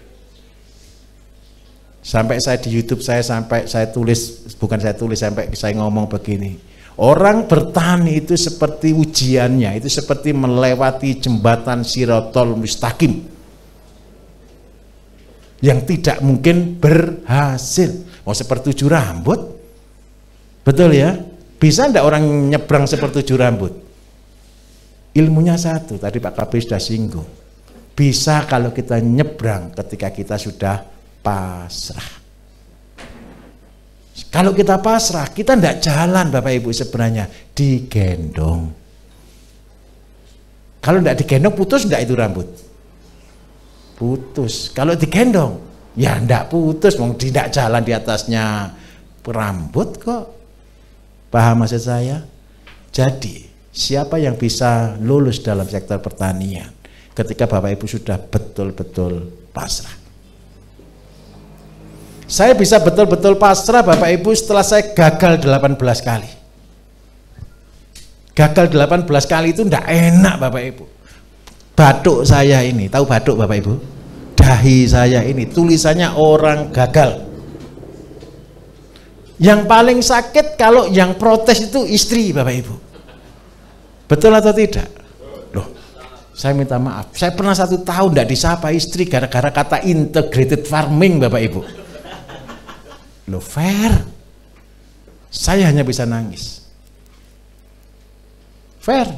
Sampai saya di YouTube sampai saya tulis, bukan saya tulis, sampai saya ngomong begini. Orang bertani itu seperti ujiannya, itu seperti melewati jembatan Shirathul Mustaqim yang tidak mungkin berhasil. Mau sepertujuh rambut, betul ya? Bisa enggak orang nyebrang sepertujuh rambut? Ilmunya satu, tadi Pak Kabir sudah singgung. Bisa kalau kita nyebrang ketika kita sudah pasrah. Kalau kita pasrah, kita tidak jalan Bapak Ibu sebenarnya, digendong. Kalau tidak digendong, putus tidak itu rambut? Putus. Kalau digendong, ya tidak putus, mau tidak jalan di atasnya rambut kok. Paham maksud saya? Jadi, siapa yang bisa lulus dalam sektor pertanian ketika Bapak Ibu sudah betul-betul pasrah? Saya bisa betul-betul pasrah Bapak Ibu setelah saya gagal 18 kali. Gagal 18 kali itu tidak enak Bapak Ibu. Batuk saya ini, tahu batuk Bapak Ibu? Dahi saya ini tulisannya orang gagal. Yang paling sakit kalau yang protes itu istri Bapak Ibu. Betul atau tidak? Loh, saya minta maaf, saya pernah 1 tahun tidak disapa istri gara-gara kata integrated farming Bapak Ibu. Loh, fair. Saya hanya bisa nangis. Fair.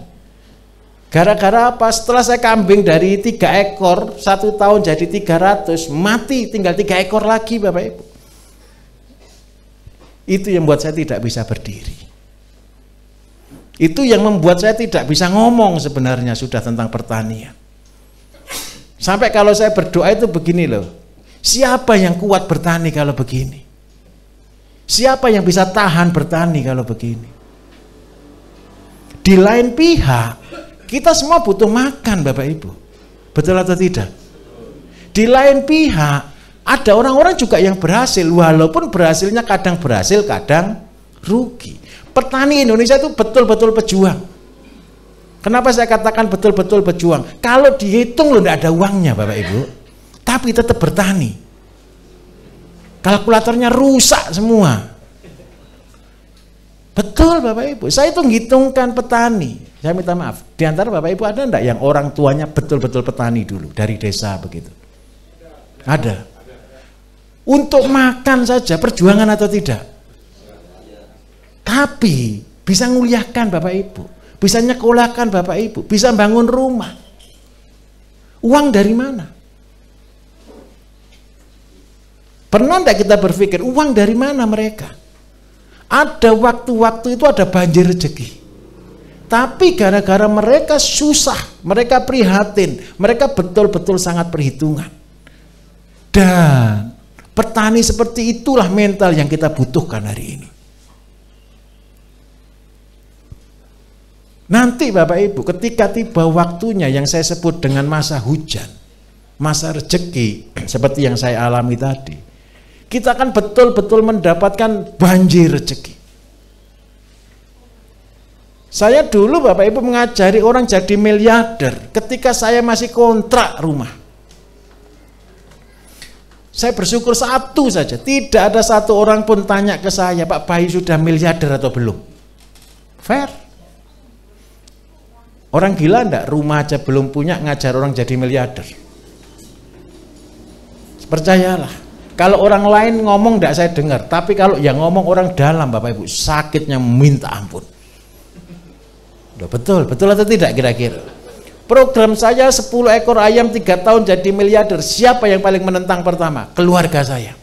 Gara-gara apa? Setelah saya kambing dari 3 ekor 1 tahun jadi 300, mati tinggal 3 ekor lagi Bapak Ibu. Itu yang membuat saya tidak bisa berdiri. Itu yang membuat saya tidak bisa ngomong sebenarnya sudah tentang pertanian. Sampai kalau saya berdoa itu begini loh, siapa yang kuat bertani kalau begini? Siapa yang bisa tahan bertani kalau begini? Di lain pihak, kita semua butuh makan Bapak Ibu. Betul atau tidak? Di lain pihak, ada orang-orang juga yang berhasil, walaupun berhasilnya kadang berhasil, kadang rugi. Petani Indonesia itu betul-betul pejuang. Kenapa saya katakan betul-betul pejuang? Kalau dihitung loh tidak ada uangnya Bapak Ibu, tapi tetap bertani. Kalkulatornya rusak semua. Betul Bapak Ibu, saya itu menghitungkan petani. Saya minta maaf, di antara Bapak Ibu ada enggak yang orang tuanya betul-betul petani dulu dari desa begitu? Ada. Untuk makan saja perjuangan atau tidak? Tapi bisa nguliahkan Bapak Ibu, bisa nyekolahkan Bapak Ibu, bisa bangun rumah. Uang dari mana? Pernah enggak kita berpikir uang dari mana mereka? Ada waktu-waktu itu ada banjir rezeki. Tapi gara-gara mereka susah, mereka prihatin, mereka betul-betul sangat perhitungan. Dan petani seperti itulah mental yang kita butuhkan hari ini. Nanti Bapak Ibu ketika tiba waktunya yang saya sebut dengan masa hujan, masa rezeki seperti yang saya alami tadi, kita akan betul-betul mendapatkan banjir rezeki. Saya dulu Bapak Ibu mengajari orang jadi miliarder ketika saya masih kontrak rumah. Saya bersyukur 1 saja, tidak ada 1 orang pun tanya ke saya, Pak Bayu sudah miliarder atau belum? Fair. Orang gila enggak? Rumah aja belum punya ngajar orang jadi miliarder. Percayalah. Kalau orang lain ngomong tidak saya dengar, tapi kalau yang ngomong orang dalam Bapak Ibu, sakitnya minta ampun. Loh, betul atau tidak kira-kira? Program saya 10 ekor ayam 3 tahun jadi miliarder, siapa yang paling menentang pertama? Keluarga saya.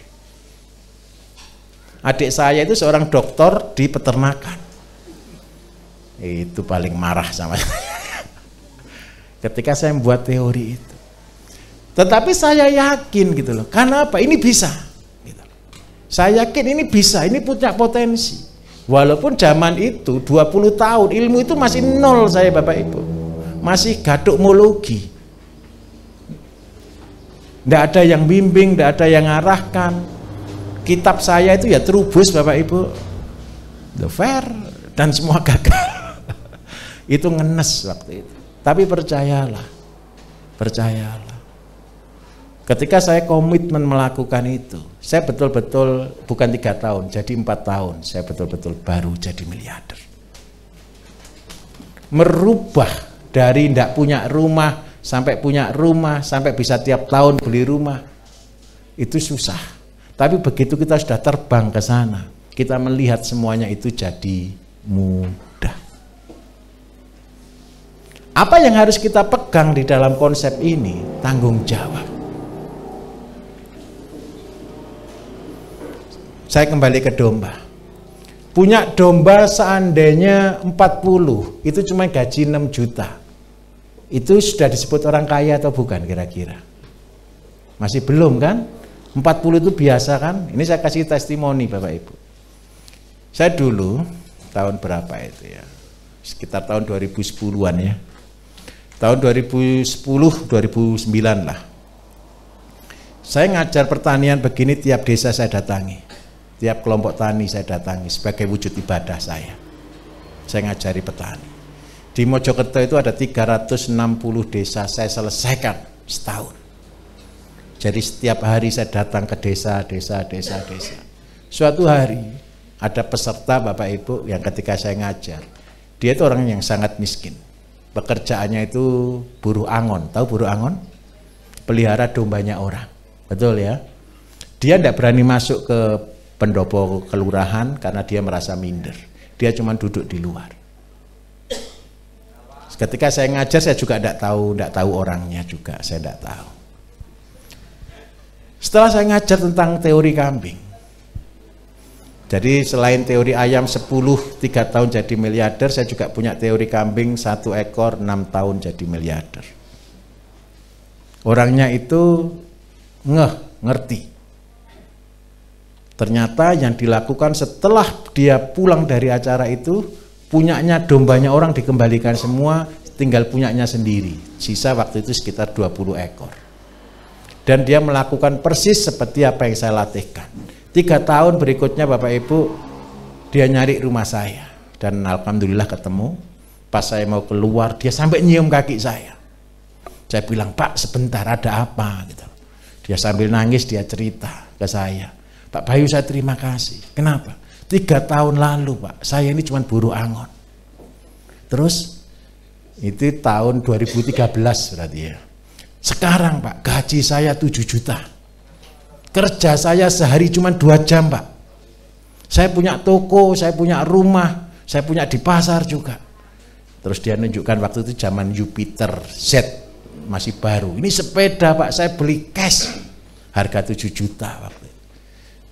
Adik saya itu seorang dokter di peternakan. Itu paling marah sama saya. Ketika saya membuat teori itu. Tetapi saya yakin gitu loh. Karena apa? Ini bisa. Gitu. Saya yakin ini bisa, ini punya potensi. Walaupun zaman itu 20 tahun ilmu itu masih nol saya Bapak Ibu. Masih gadukmologi. Tidak ada yang bimbing, tidak ada yang arahkan. Kitab saya itu ya terubus Bapak Ibu. The fair dan semua gagal. Itu ngenes waktu itu. Tapi percayalah. Percayalah. Ketika saya komitmen melakukan itu, saya betul-betul bukan 3 tahun, jadi 4 tahun, saya betul-betul baru jadi miliarder. merubah dari tidak punya rumah sampai punya rumah, sampai bisa tiap tahun beli rumah, itu susah. Tapi begitu kita sudah terbang ke sana, kita melihat semuanya itu jadi mudah. Apa yang harus kita pegang di dalam konsep ini? Tanggung jawab. Saya kembali ke domba. Punya domba seandainya 40, itu cuma gaji 6 juta. Itu sudah disebut orang kaya atau bukan kira-kira? Masih belum kan? 40 itu biasa kan? Ini saya kasih testimoni Bapak Ibu. Saya dulu, tahun berapa itu ya? Sekitar tahun 2010-an ya. Tahun 2010, 2009 lah. Saya ngajar pertanian begini tiap desa saya datangi. Tiap kelompok tani saya datangi sebagai wujud ibadah saya. Saya ngajari petani. Di Mojokerto itu ada 360 desa saya selesaikan setahun. Jadi setiap hari saya datang ke desa. Suatu hari ada peserta Bapak Ibu yang ketika saya ngajar, dia itu orang yang sangat miskin. Pekerjaannya itu buruh angon. Tahu buruh angon? Pelihara dombanya orang. Betul ya? Dia tidak berani masuk ke pendopo kelurahan karena dia merasa minder. Dia cuma duduk di luar. Ketika saya ngajar saya juga tidak tahu orangnya juga, saya tidak tahu. Setelah saya ngajar tentang teori kambing. Jadi selain teori ayam 10 3 tahun jadi miliarder, saya juga punya teori kambing 1 ekor 6 tahun jadi miliarder. Orangnya itu ngerti. Ternyata yang dilakukan setelah dia pulang dari acara itu, punyanya dombanya orang dikembalikan semua, tinggal punyanya sendiri. Sisa waktu itu sekitar 20 ekor. Dan dia melakukan persis seperti apa yang saya latihkan. 3 tahun berikutnya Bapak Ibu, dia nyari rumah saya. Dan alhamdulillah ketemu. Pas saya mau keluar, dia sampai nyium kaki saya. Saya bilang, Pak sebentar ada apa? Gitu. Dia sambil nangis, dia cerita ke saya. Pak Bayu saya terima kasih. Kenapa? 3 tahun lalu Pak, saya ini cuma buruh angon. Terus itu tahun 2013 berarti ya. Sekarang Pak, gaji saya 7 juta. Kerja saya sehari cuma 2 jam Pak. Saya punya toko, saya punya rumah, saya punya di pasar juga. Terus dia nunjukkan waktu itu zaman Jupiter Z masih baru. Ini sepeda Pak, saya beli cash. Harga 7 juta waktu itu.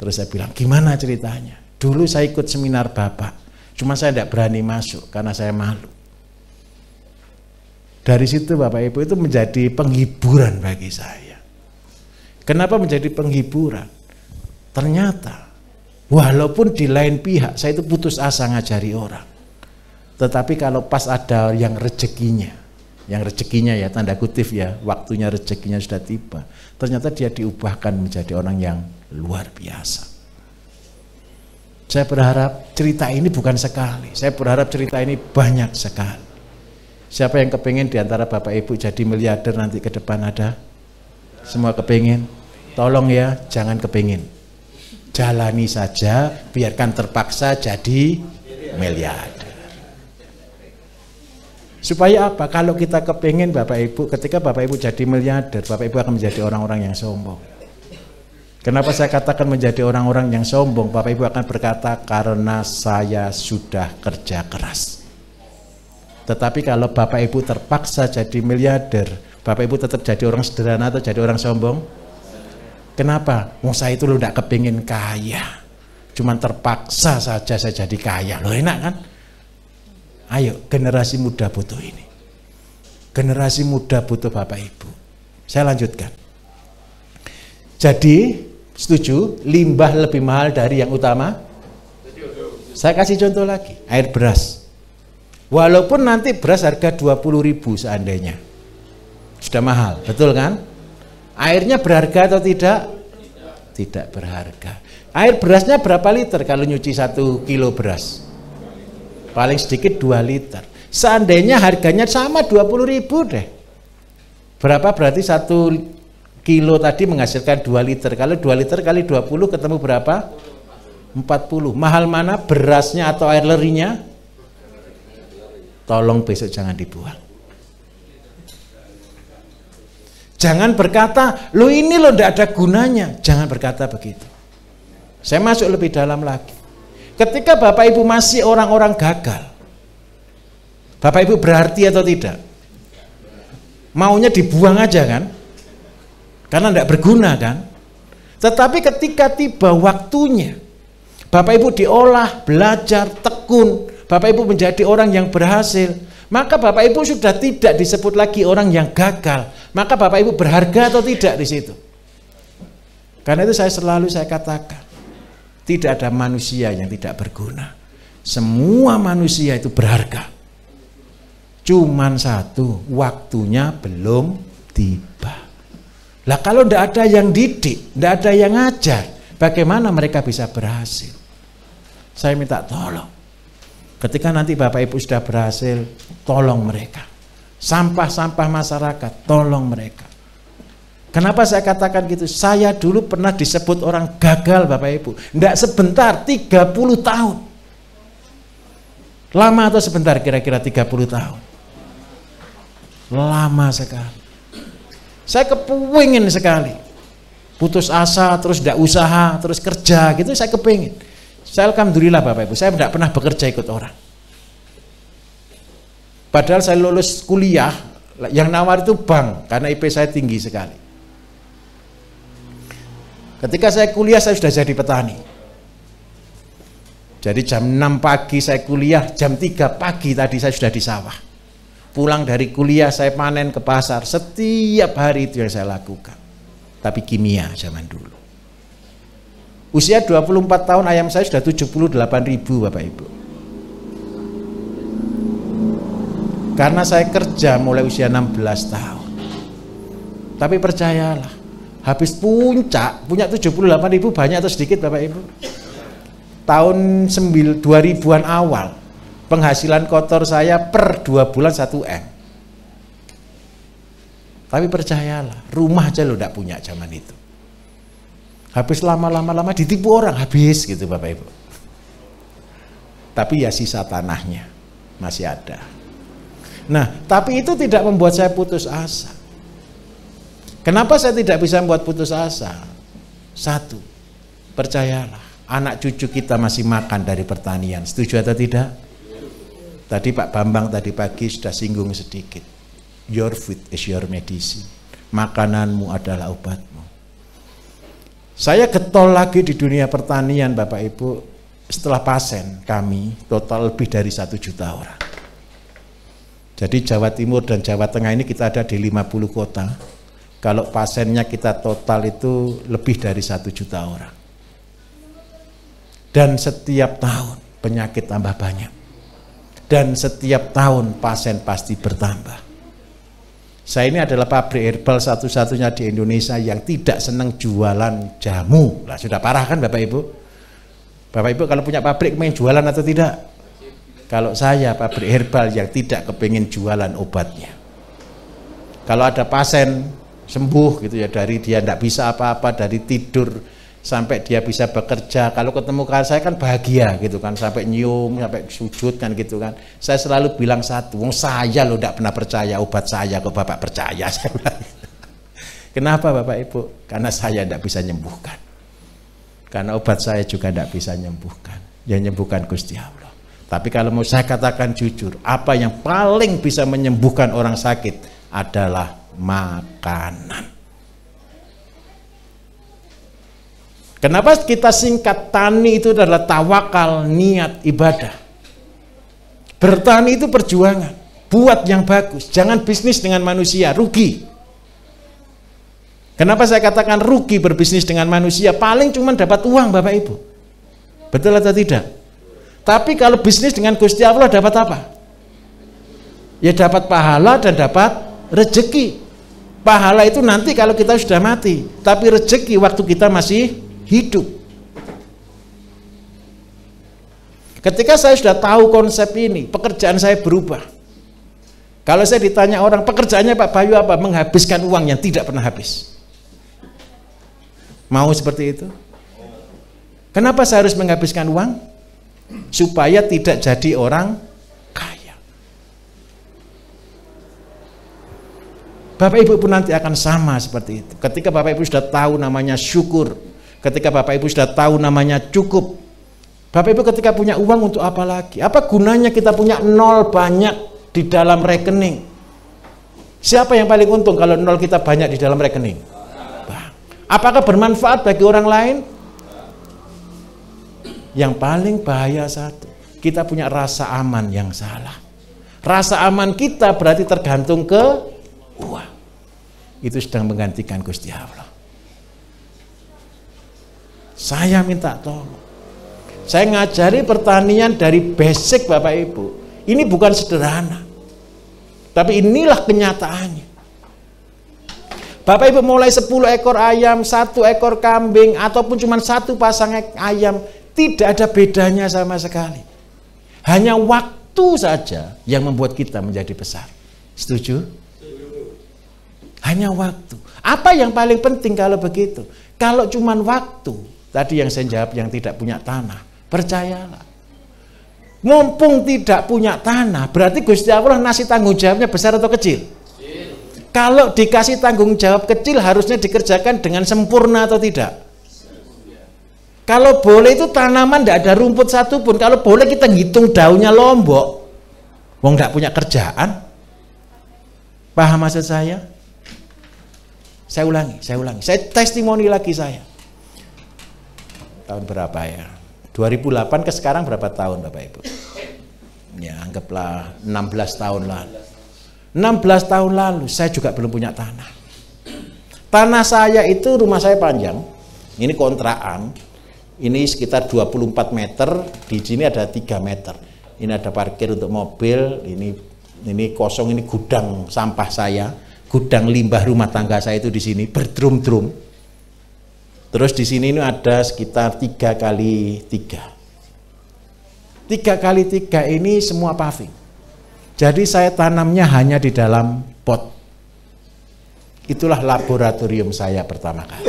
Terus saya bilang, gimana ceritanya? Dulu saya ikut seminar Bapak, cuma saya tidak berani masuk karena saya malu. Dari situ Bapak Ibu itu menjadi penghiburan bagi saya. Kenapa menjadi penghiburan? Ternyata, walaupun di lain pihak saya itu putus asa ngajari orang. Tetapi kalau pas ada yang rezekinya ya tanda kutip ya, waktunya rezekinya sudah tiba, ternyata dia diubahkan menjadi orang yang luar biasa. Saya berharap cerita ini bukan sekali, saya berharap cerita ini banyak sekali. Siapa yang kepingin diantara Bapak Ibu jadi miliarder nanti ke depan ada? Semua kepingin? Tolong ya, jangan kepingin. Jalani saja, biarkan terpaksa jadi miliarder. Supaya apa? Kalau kita kepingin Bapak Ibu, ketika Bapak Ibu jadi miliarder, Bapak Ibu akan menjadi orang-orang yang sombong. Kenapa saya katakan menjadi orang-orang yang sombong? Bapak Ibu akan berkata, karena saya sudah kerja keras. Tetapi kalau Bapak Ibu terpaksa jadi miliarder, Bapak Ibu tetap jadi orang sederhana atau jadi orang sombong? Kenapa? Saya itu lo tidak kepingin kaya, cuman terpaksa saja saya jadi kaya. Lo enak kan? Ayo, generasi muda butuh ini. Generasi muda butuh Bapak Ibu. Saya lanjutkan. Jadi, setuju, limbah lebih mahal dari yang utama? Saya kasih contoh lagi, air beras. Walaupun nanti beras harga 20.000 seandainya. Sudah mahal, betul kan? Airnya berharga atau tidak? Tidak berharga. Air berasnya berapa liter kalau nyuci 1 kilo beras? Paling sedikit 2 liter. Seandainya harganya sama 20.000 deh. Berapa berarti 1 kilo tadi menghasilkan 2 liter. Kalau 2 liter kali 20 ketemu berapa? 40. Mahal mana berasnya atau air lerinya? tolong besok jangan dibuang. Jangan berkata, lo ini lo tidak ada gunanya. Jangan berkata begitu. Saya masuk lebih dalam lagi. Ketika Bapak Ibu masih orang-orang gagal, Bapak Ibu berarti atau tidak? Maunya dibuang aja kan? Karena tidak berguna kan? Tetapi ketika tiba waktunya, Bapak Ibu diolah, belajar, tekun, Bapak Ibu menjadi orang yang berhasil, maka Bapak Ibu sudah tidak disebut lagi orang yang gagal. Maka Bapak Ibu berharga atau tidak di situ? Karena itu saya katakan, tidak ada manusia yang tidak berguna. Semua manusia itu berharga. Cuman satu, waktunya belum tiba. Lah kalau tidak ada yang didik, tidak ada yang ngajar, bagaimana mereka bisa berhasil? Saya minta tolong. Ketika nanti Bapak Ibu sudah berhasil, tolong mereka. Sampah-sampah masyarakat, tolong mereka. Kenapa saya katakan gitu? Saya dulu pernah disebut orang gagal Bapak Ibu. Tidak sebentar, 30 tahun. Lama atau sebentar kira-kira 30 tahun? Lama sekali. Saya kepingin sekali. Putus asa, terus tidak usaha, terus kerja gitu, saya kepingin. Saya alhamdulillah Bapak Ibu, saya tidak pernah bekerja ikut orang. Padahal saya lulus kuliah, yang nawar itu bank, karena IP saya tinggi sekali. Ketika saya kuliah, saya sudah jadi petani. Jadi jam 6 pagi saya kuliah, jam 3 pagi tadi saya sudah di sawah. Pulang dari kuliah saya panen ke pasar, setiap hari itu yang saya lakukan. Tapi kimia zaman dulu. Usia 24 tahun ayam saya sudah 78.000 Bapak Ibu. Karena saya kerja mulai usia 16 tahun. Tapi percayalah, habis puncak, punya 78.000 banyak atau sedikit Bapak Ibu? Tahun 2000-an awal, penghasilan kotor saya per 2 bulan 1 M. Tapi percayalah, rumah aja lo tidak punya zaman itu. Habis lama-lama ditipu orang, habis gitu Bapak Ibu. Tapi ya sisa tanahnya masih ada. Nah, tapi itu tidak membuat saya putus asa. Kenapa saya tidak bisa membuat putus asa? Satu, percayalah, anak cucu kita masih makan dari pertanian. Setuju atau tidak? Tadi Pak Bambang tadi pagi sudah singgung sedikit. Your food is your medicine. Makananmu adalah obatmu. Saya getol lagi di dunia pertanian Bapak Ibu. Setelah pasen kami total lebih dari 1 juta orang. Jadi Jawa Timur dan Jawa Tengah ini kita ada di 50 kota. Kalau pasennya kita total itu lebih dari 1 juta orang. Dan setiap tahun penyakit tambah banyak. Dan setiap tahun pasien pasti bertambah. Saya ini adalah pabrik herbal satu-satunya di Indonesia yang tidak senang jualan jamu. Lah sudah parah kan Bapak Ibu? Bapak Ibu kalau punya pabrik pengen jualan atau tidak? Kalau saya pabrik herbal yang tidak kepingin jualan obatnya. Kalau ada pasien sembuh gitu ya, dari dia tidak bisa apa-apa, dari tidur sampai dia bisa bekerja, kalau ketemu saya kan bahagia gitu kan, sampai nyium, sampai sujud kan gitu kan. Saya selalu bilang satu, saya lo tidak pernah percaya obat saya, kok Bapak percaya? Kenapa Bapak Ibu? Karena saya tidak bisa menyembuhkan. Karena obat saya juga tidak bisa menyembuhkan. Yang menyembuhkan Gusti Allah. Tapi kalau mau saya katakan jujur, apa yang paling bisa menyembuhkan orang sakit adalah makanan. Kenapa kita singkat tani itu adalah tawakal, niat, ibadah. Bertani itu perjuangan, buat yang bagus, jangan bisnis dengan manusia, rugi. Kenapa saya katakan rugi berbisnis dengan manusia? Paling cuma dapat uang Bapak Ibu. Betul atau tidak? Tapi kalau bisnis dengan Gusti Allah dapat apa? Ya dapat pahala dan dapat rezeki. Pahala itu nanti kalau kita sudah mati, tapi rezeki waktu kita masih hidup. Ketika saya sudah tahu konsep ini, pekerjaan saya berubah. Kalau saya ditanya orang, pekerjaannya Pak Bayu apa? Menghabiskan uang yang tidak pernah habis. Mau seperti itu? Kenapa saya harus menghabiskan uang? Supaya tidak jadi orang kaya. Bapak Ibu pun nanti akan sama seperti itu. Ketika Bapak Ibu sudah tahu namanya syukur, ketika Bapak Ibu sudah tahu namanya cukup, Bapak Ibu ketika punya uang untuk apa lagi? Apa gunanya kita punya nol banyak di dalam rekening? Siapa yang paling untung kalau nol kita banyak di dalam rekening? Apakah bermanfaat bagi orang lain? Yang paling bahaya satu, kita punya rasa aman yang salah. Rasa aman kita berarti tergantung ke uang. Itu sedang menggantikan Gusti Allah. Saya minta tolong. Saya ngajari pertanian dari basic Bapak Ibu. Ini bukan sederhana. Tapi inilah kenyataannya. Bapak Ibu mulai 10 ekor ayam, 1 ekor kambing, ataupun cuma 1 pasang ayam, tidak ada bedanya sama sekali. Hanya waktu saja yang membuat kita menjadi besar. Setuju? Hanya waktu. Apa yang paling penting kalau begitu? Kalau cuma waktu, tadi yang saya jawab yang tidak punya tanah, percayalah. Mumpung tidak punya tanah, berarti Gusti Allah ngasih tanggung jawabnya besar atau kecil? Kalau dikasih tanggung jawab kecil, harusnya dikerjakan dengan sempurna atau tidak? Kalau boleh itu tanaman tidak ada rumput satu pun. Kalau boleh kita ngitung daunnya lombok, wong nggak punya kerjaan. Paham maksud saya? Saya ulangi. Saya testimoni lagi saya. Tahun berapa ya? 2008 ke sekarang berapa tahun Bapak Ibu? Ya anggaplah 16 tahun lalu. 16 tahun lalu saya juga belum punya tanah. Tanah saya itu, rumah saya panjang. Ini kontrakan. Ini sekitar 24 meter, di sini ada 3 meter. Ini ada parkir untuk mobil, ini kosong, ini gudang sampah saya, gudang limbah rumah tangga saya itu di sini berdrum-drum. Terus di sini ini ada sekitar 3 kali 3. 3 kali 3 ini semua paving. Jadi saya tanamnya hanya di dalam pot. Itulah laboratorium saya pertama kali.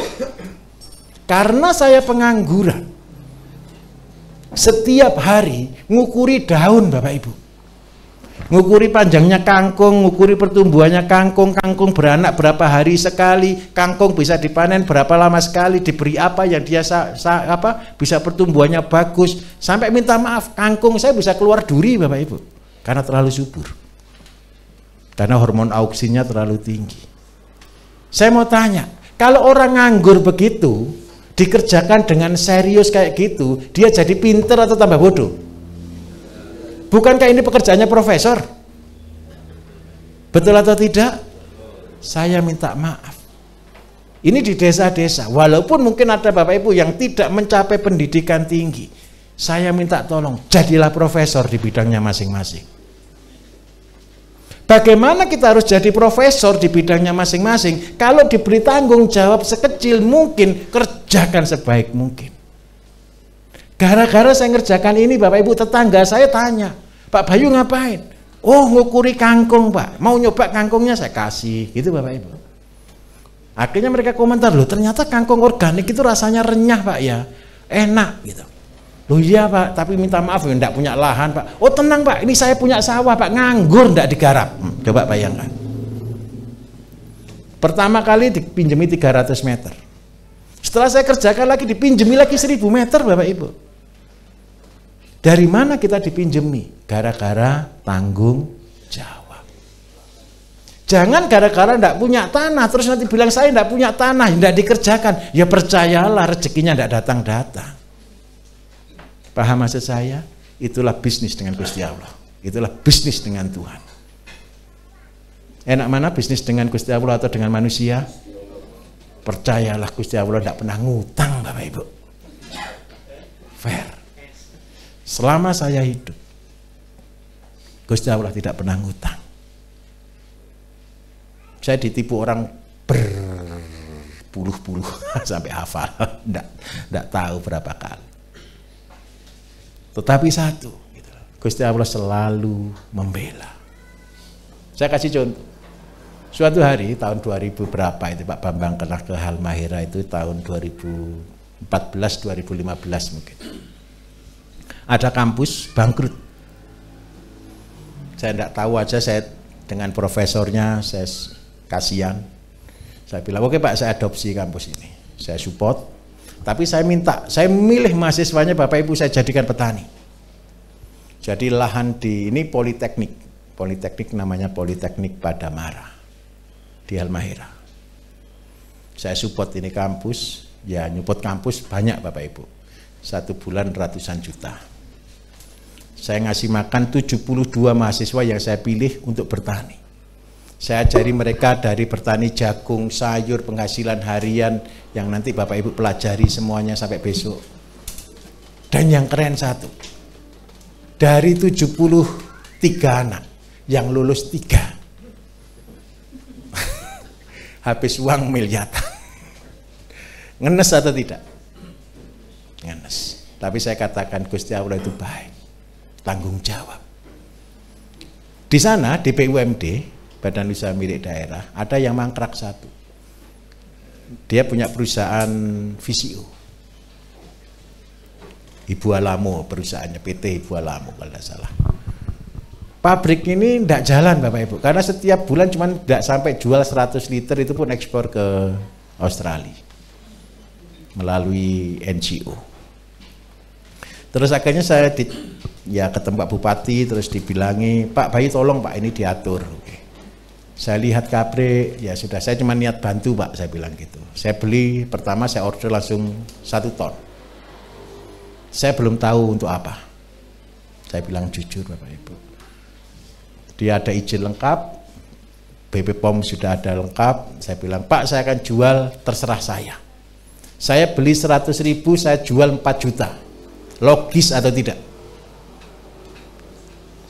Karena saya pengangguran, setiap hari ngukuri daun Bapak Ibu, ngukuri panjangnya kangkung, ngukuri pertumbuhannya kangkung, kangkung beranak berapa hari sekali, kangkung bisa dipanen berapa lama sekali, diberi apa yang dia bisa pertumbuhannya bagus, sampai minta maaf kangkung saya bisa keluar duri Bapak Ibu, karena terlalu subur, karena hormon auksinya terlalu tinggi. Saya mau tanya, kalau orang nganggur begitu dikerjakan dengan serius kayak gitu, dia jadi pinter atau tambah bodoh? Bukankah ini pekerjaannya profesor? Betul atau tidak? Saya minta maaf. Ini di desa-desa, walaupun mungkin ada Bapak Ibu yang tidak mencapai pendidikan tinggi, saya minta tolong, jadilah profesor di bidangnya masing-masing. Bagaimana kita harus jadi profesor di bidangnya masing-masing? Kalau diberi tanggung jawab sekecil mungkin, kerjakan sebaik mungkin. Gara-gara saya ngerjakan ini, Bapak Ibu, tetangga saya tanya, Pak Bayu ngapain? Oh, ngukuri kangkung Pak, mau nyoba kangkungnya saya kasih, gitu Bapak Ibu. Akhirnya mereka komentar, loh ternyata kangkung organik itu rasanya renyah Pak ya, enak gitu. Loh iya Pak, tapi minta maaf ya enggak punya lahan Pak. Oh tenang Pak, ini saya punya sawah Pak, nganggur enggak digarap. Coba bayangkan. Pertama kali dipinjemi 300 meter. Setelah saya kerjakan lagi dipinjemi lagi 1000 meter Bapak Ibu. Dari mana kita dipinjemi? Gara-gara tanggung jawab. Jangan gara-gara enggak punya tanah terus nanti bilang saya enggak punya tanah, enggak dikerjakan. Ya percayalah rezekinya enggak datang-datang. Paham maksud saya? Itulah bisnis dengan Gusti Allah. Itulah bisnis dengan Tuhan. Enak mana bisnis dengan Gusti Allah atau dengan manusia? Percayalah Gusti Allah tidak pernah ngutang Bapak Ibu. Fair. Selama saya hidup, Gusti Allah tidak pernah ngutang. Saya ditipu orang berpuluh-puluh sampai hafal. Tidak tahu berapa kali. Tetapi satu, Gusti Allah selalu membela. Saya kasih contoh. Suatu hari tahun 2000 berapa itu Pak Bambang kena ke Halmahera itu tahun 2014-2015 mungkin. Ada kampus bangkrut. Saya tidak tahu aja, saya dengan profesornya saya kasihan. Saya bilang, oke Pak, saya adopsi kampus ini, saya support. Tapi saya minta, saya milih mahasiswanya Bapak Ibu saya jadikan petani. Jadi lahan di ini Politeknik namanya Politeknik Padamara di Halmahera. Saya support ini kampus, ya nyupport kampus banyak Bapak Ibu. 1 bulan ratusan juta. Saya ngasih makan 72 mahasiswa yang saya pilih untuk bertani. Saya ajari mereka dari bertani jagung, sayur, penghasilan harian yang nanti Bapak Ibu pelajari semuanya sampai besok. Dan yang keren satu, dari 73 anak yang lulus 3 habis uang miliaran. Ngenes atau tidak? Ngenes. Tapi saya katakan Gusti Allah itu baik, tanggung jawab. Di sana di BUMD, Badan Usaha Milik Daerah, ada yang mangkrak satu. Dia punya perusahaan VCO. Ibu Alamo perusahaannya, PT Ibu Alamo kalau tidak salah. Pabrik ini tidak jalan Bapak Ibu, karena setiap bulan cuma tidak sampai jual 100 liter, itu pun ekspor ke Australia melalui NGO. Terus akhirnya saya ketemu Pak Bupati, terus dibilangi, Pak Bayu tolong Pak ini diatur. Oke. Saya lihat pabrik, ya sudah, saya cuma niat bantu Pak, saya bilang gitu. Saya beli, pertama saya order langsung 1 ton. Saya belum tahu untuk apa. Saya bilang jujur Bapak Ibu. Dia ada izin lengkap, BP POM sudah ada lengkap. Saya bilang, Pak saya akan jual terserah saya. Saya beli 100.000, saya jual 4 juta. Logis atau tidak?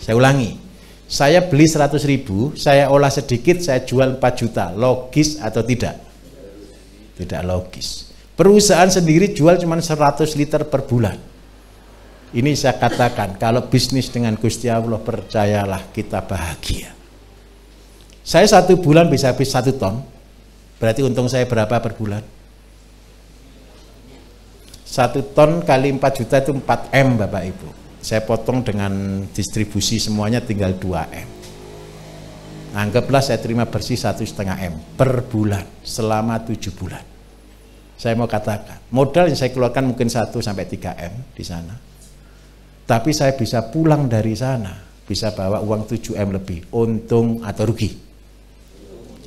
Saya ulangi. Saya beli 100.000, saya olah sedikit, saya jual 4 juta. Logis atau tidak? Tidak logis. Perusahaan sendiri jual cuma 100 liter per bulan. Ini saya katakan, kalau bisnis dengan Gusti Allah, percayalah kita bahagia. Saya 1 bulan bisa habis 1 ton. Berarti untung saya berapa per bulan? 1 ton kali 4 juta itu 4 M Bapak Ibu. Saya potong dengan distribusi semuanya tinggal 2 M. Anggaplah saya terima bersih 1,5 M per bulan selama 7 bulan. Saya mau katakan, modal yang saya keluarkan mungkin 1 sampai 3 M di sana. Tapi saya bisa pulang dari sana, bisa bawa uang 7 M lebih. Untung atau rugi?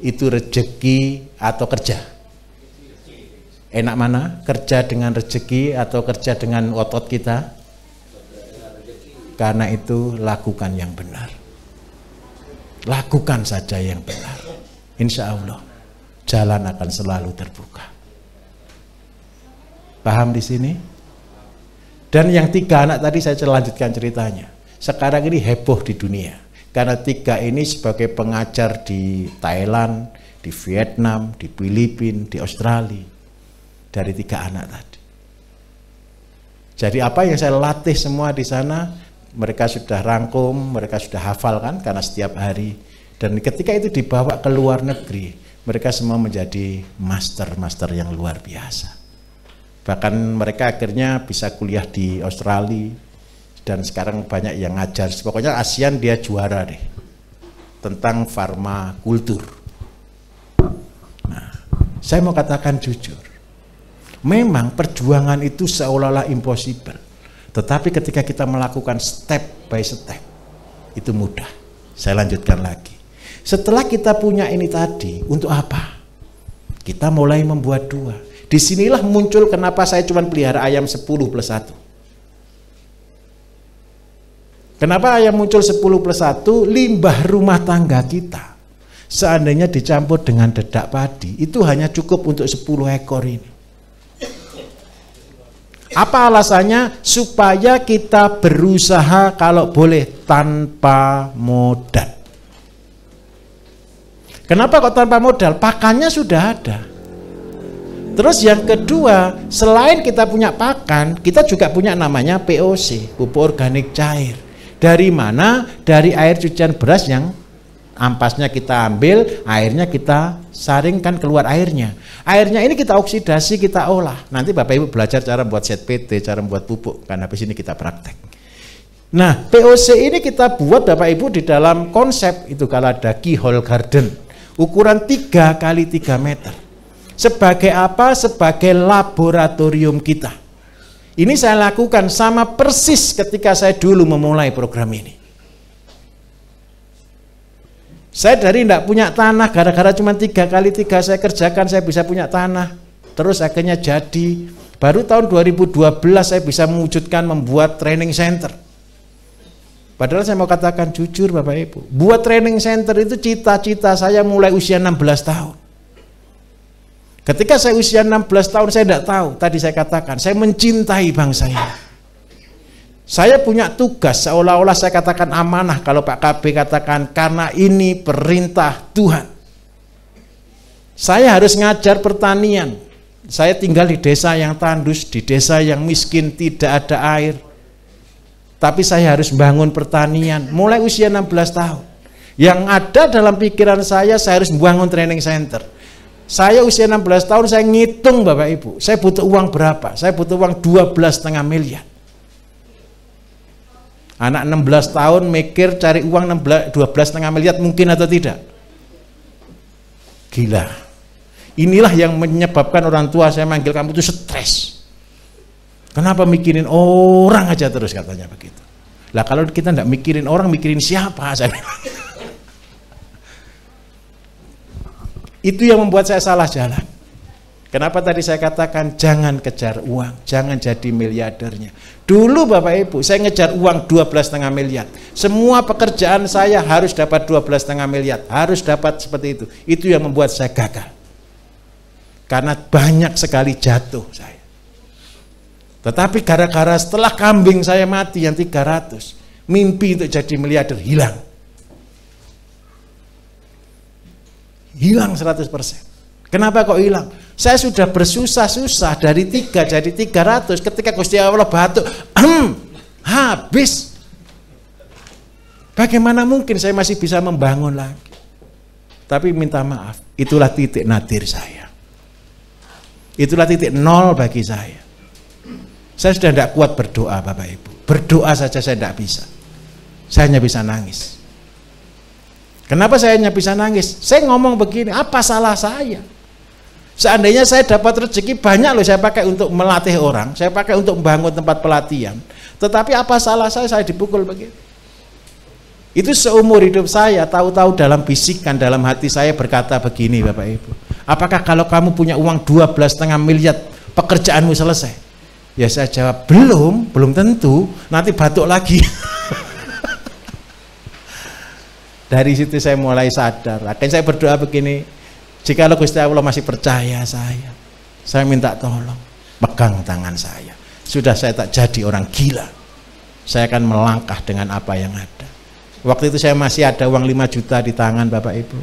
Itu rezeki atau kerja? Enak mana? Kerja dengan rezeki atau kerja dengan otot kita? Karena itu lakukan yang benar. Lakukan saja yang benar. Insya Allah jalan akan selalu terbuka. Paham di sini? Dan yang 3 anak tadi saya lanjutkan ceritanya. Sekarang ini heboh di dunia. Karena 3 ini sebagai pengajar di Thailand, di Vietnam, di Filipina, di Australia. Dari 3 anak tadi. Jadi apa yang saya latih semua di sana, mereka sudah rangkum, mereka sudah hafal kan, karena setiap hari. Dan ketika itu dibawa ke luar negeri, mereka semua menjadi master-master yang luar biasa. Bahkan mereka akhirnya bisa kuliah di Australia, dan sekarang banyak yang ngajar. Pokoknya ASEAN dia juara deh, tentang farmakultur. Nah, saya mau katakan jujur, memang perjuangan itu seolah-olah impossible. Tetapi ketika kita melakukan step by step, itu mudah. Saya lanjutkan lagi. Setelah kita punya ini tadi, untuk apa? Kita mulai membuat 2. Disinilah muncul kenapa saya cuma pelihara ayam 10+1. Kenapa ayam muncul 10+1? Limbah rumah tangga kita, seandainya dicampur dengan dedak padi, itu hanya cukup untuk 10 ekor ini. Apa alasannya? Supaya kita berusaha kalau boleh tanpa modal. Kenapa kok tanpa modal? Pakannya sudah ada. Terus yang kedua, selain kita punya pakan, kita juga punya namanya POC, pupuk organik cair. Dari mana? Dari air cucian beras yang ampasnya kita ambil, airnya kita saringkan keluar airnya. Airnya ini kita oksidasi, kita olah. Nanti Bapak Ibu belajar cara buat ZPT, cara buat pupuk, kan habis ini kita praktek. Nah, POC ini kita buat Bapak Ibu di dalam konsep itu, kalau ada keyhole garden. ukuran 3 kali 3 meter. Sebagai apa? Sebagai laboratorium kita. Ini saya lakukan sama persis ketika saya dulu memulai program ini. Saya dari tidak punya tanah, gara-gara cuma 3 kali 3 saya kerjakan, saya bisa punya tanah. Terus akhirnya jadi. Baru tahun 2012 saya bisa mewujudkan membuat training center. Padahal saya mau katakan jujur Bapak Ibu, buat training center itu cita-cita saya mulai usia 16 tahun. Ketika saya usia 16 tahun saya tidak tahu, tadi saya katakan, saya mencintai bangsa ini. Saya punya tugas, seolah-olah saya katakan amanah, kalau Pak KB katakan karena ini perintah Tuhan. Saya harus ngajar pertanian. Saya tinggal di desa yang tandus, di desa yang miskin, tidak ada air. Tapi saya harus membangun pertanian mulai usia 16 tahun. Yang ada dalam pikiran saya harus membangun training center. Saya usia 16 tahun, saya ngitung Bapak Ibu, saya butuh uang berapa? Saya butuh uang 12,5 miliar. Anak 16 tahun mikir cari uang 12,5 miliar mungkin atau tidak? Gila. Inilah yang menyebabkan orang tua saya manggil kamu itu stres. Kenapa mikirin orang aja terus, katanya begitu. Lah kalau kita tidak mikirin orang, mikirin siapa? Saya bilang. Itu yang membuat saya salah jalan. Kenapa tadi saya katakan jangan kejar uang, jangan jadi miliardernya. Dulu Bapak Ibu, saya ngejar uang 12,5 miliar. Semua pekerjaan saya harus dapat 12,5 miliar, harus dapat seperti itu. Itu yang membuat saya gagal. Karena banyak sekali jatuh saya. Tetapi gara-gara setelah kambing saya mati yang 300, mimpi untuk jadi miliarder hilang. Hilang 100%. Kenapa kok hilang? Saya sudah bersusah-susah dari 3 jadi 300, ketika Gusti Allah batuk, habis. Bagaimana mungkin saya masih bisa membangun lagi? Tapi minta maaf, itulah titik nadir saya. Itulah titik nol bagi saya. Saya sudah tidak kuat berdoa Bapak Ibu. Berdoa saja saya tidak bisa. Saya hanya bisa nangis. Kenapa saya hanya bisa nangis? Saya ngomong begini, apa salah saya? Seandainya saya dapat rezeki banyak loh, saya pakai untuk melatih orang, saya pakai untuk membangun tempat pelatihan. Tetapi apa salah saya dipukul begitu? Itu seumur hidup saya, tahu-tahu dalam bisikan, dalam hati saya berkata begini Bapak Ibu. Apakah kalau kamu punya uang 12,5 miliar, pekerjaanmu selesai? Ya saya jawab, belum tentu, nanti batuk lagi. Dari situ saya mulai sadar. Akhirnya saya berdoa begini, jika Gusti Allah masih percaya saya minta tolong, pegang tangan saya. Sudah saya tak jadi orang gila. Saya akan melangkah dengan apa yang ada. Waktu itu saya masih ada uang 5 juta di tangan Bapak Ibu.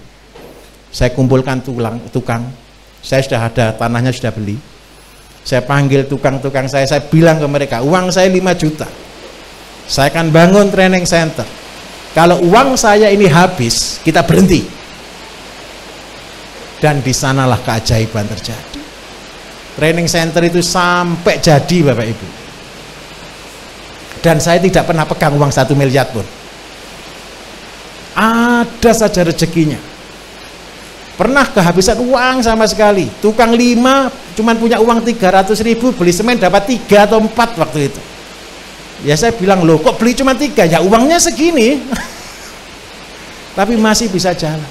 Saya kumpulkan tukang. Saya sudah ada tanahnya, sudah beli. Saya panggil tukang-tukang saya bilang ke mereka, uang saya 5 juta. Saya akan bangun training center. Kalau uang saya ini habis, kita berhenti. Dan di sanalah keajaiban terjadi. Training center itu sampai jadi Bapak Ibu. Dan saya tidak pernah pegang uang 1 miliar pun. Ada saja rezekinya. Pernah kehabisan uang sama sekali. Tukang 5 cuman punya uang 300.000, beli semen dapat 3 atau 4 waktu itu. Ya saya bilang, loh kok beli cuma 3? Ya uangnya segini. Tapi masih bisa jalan.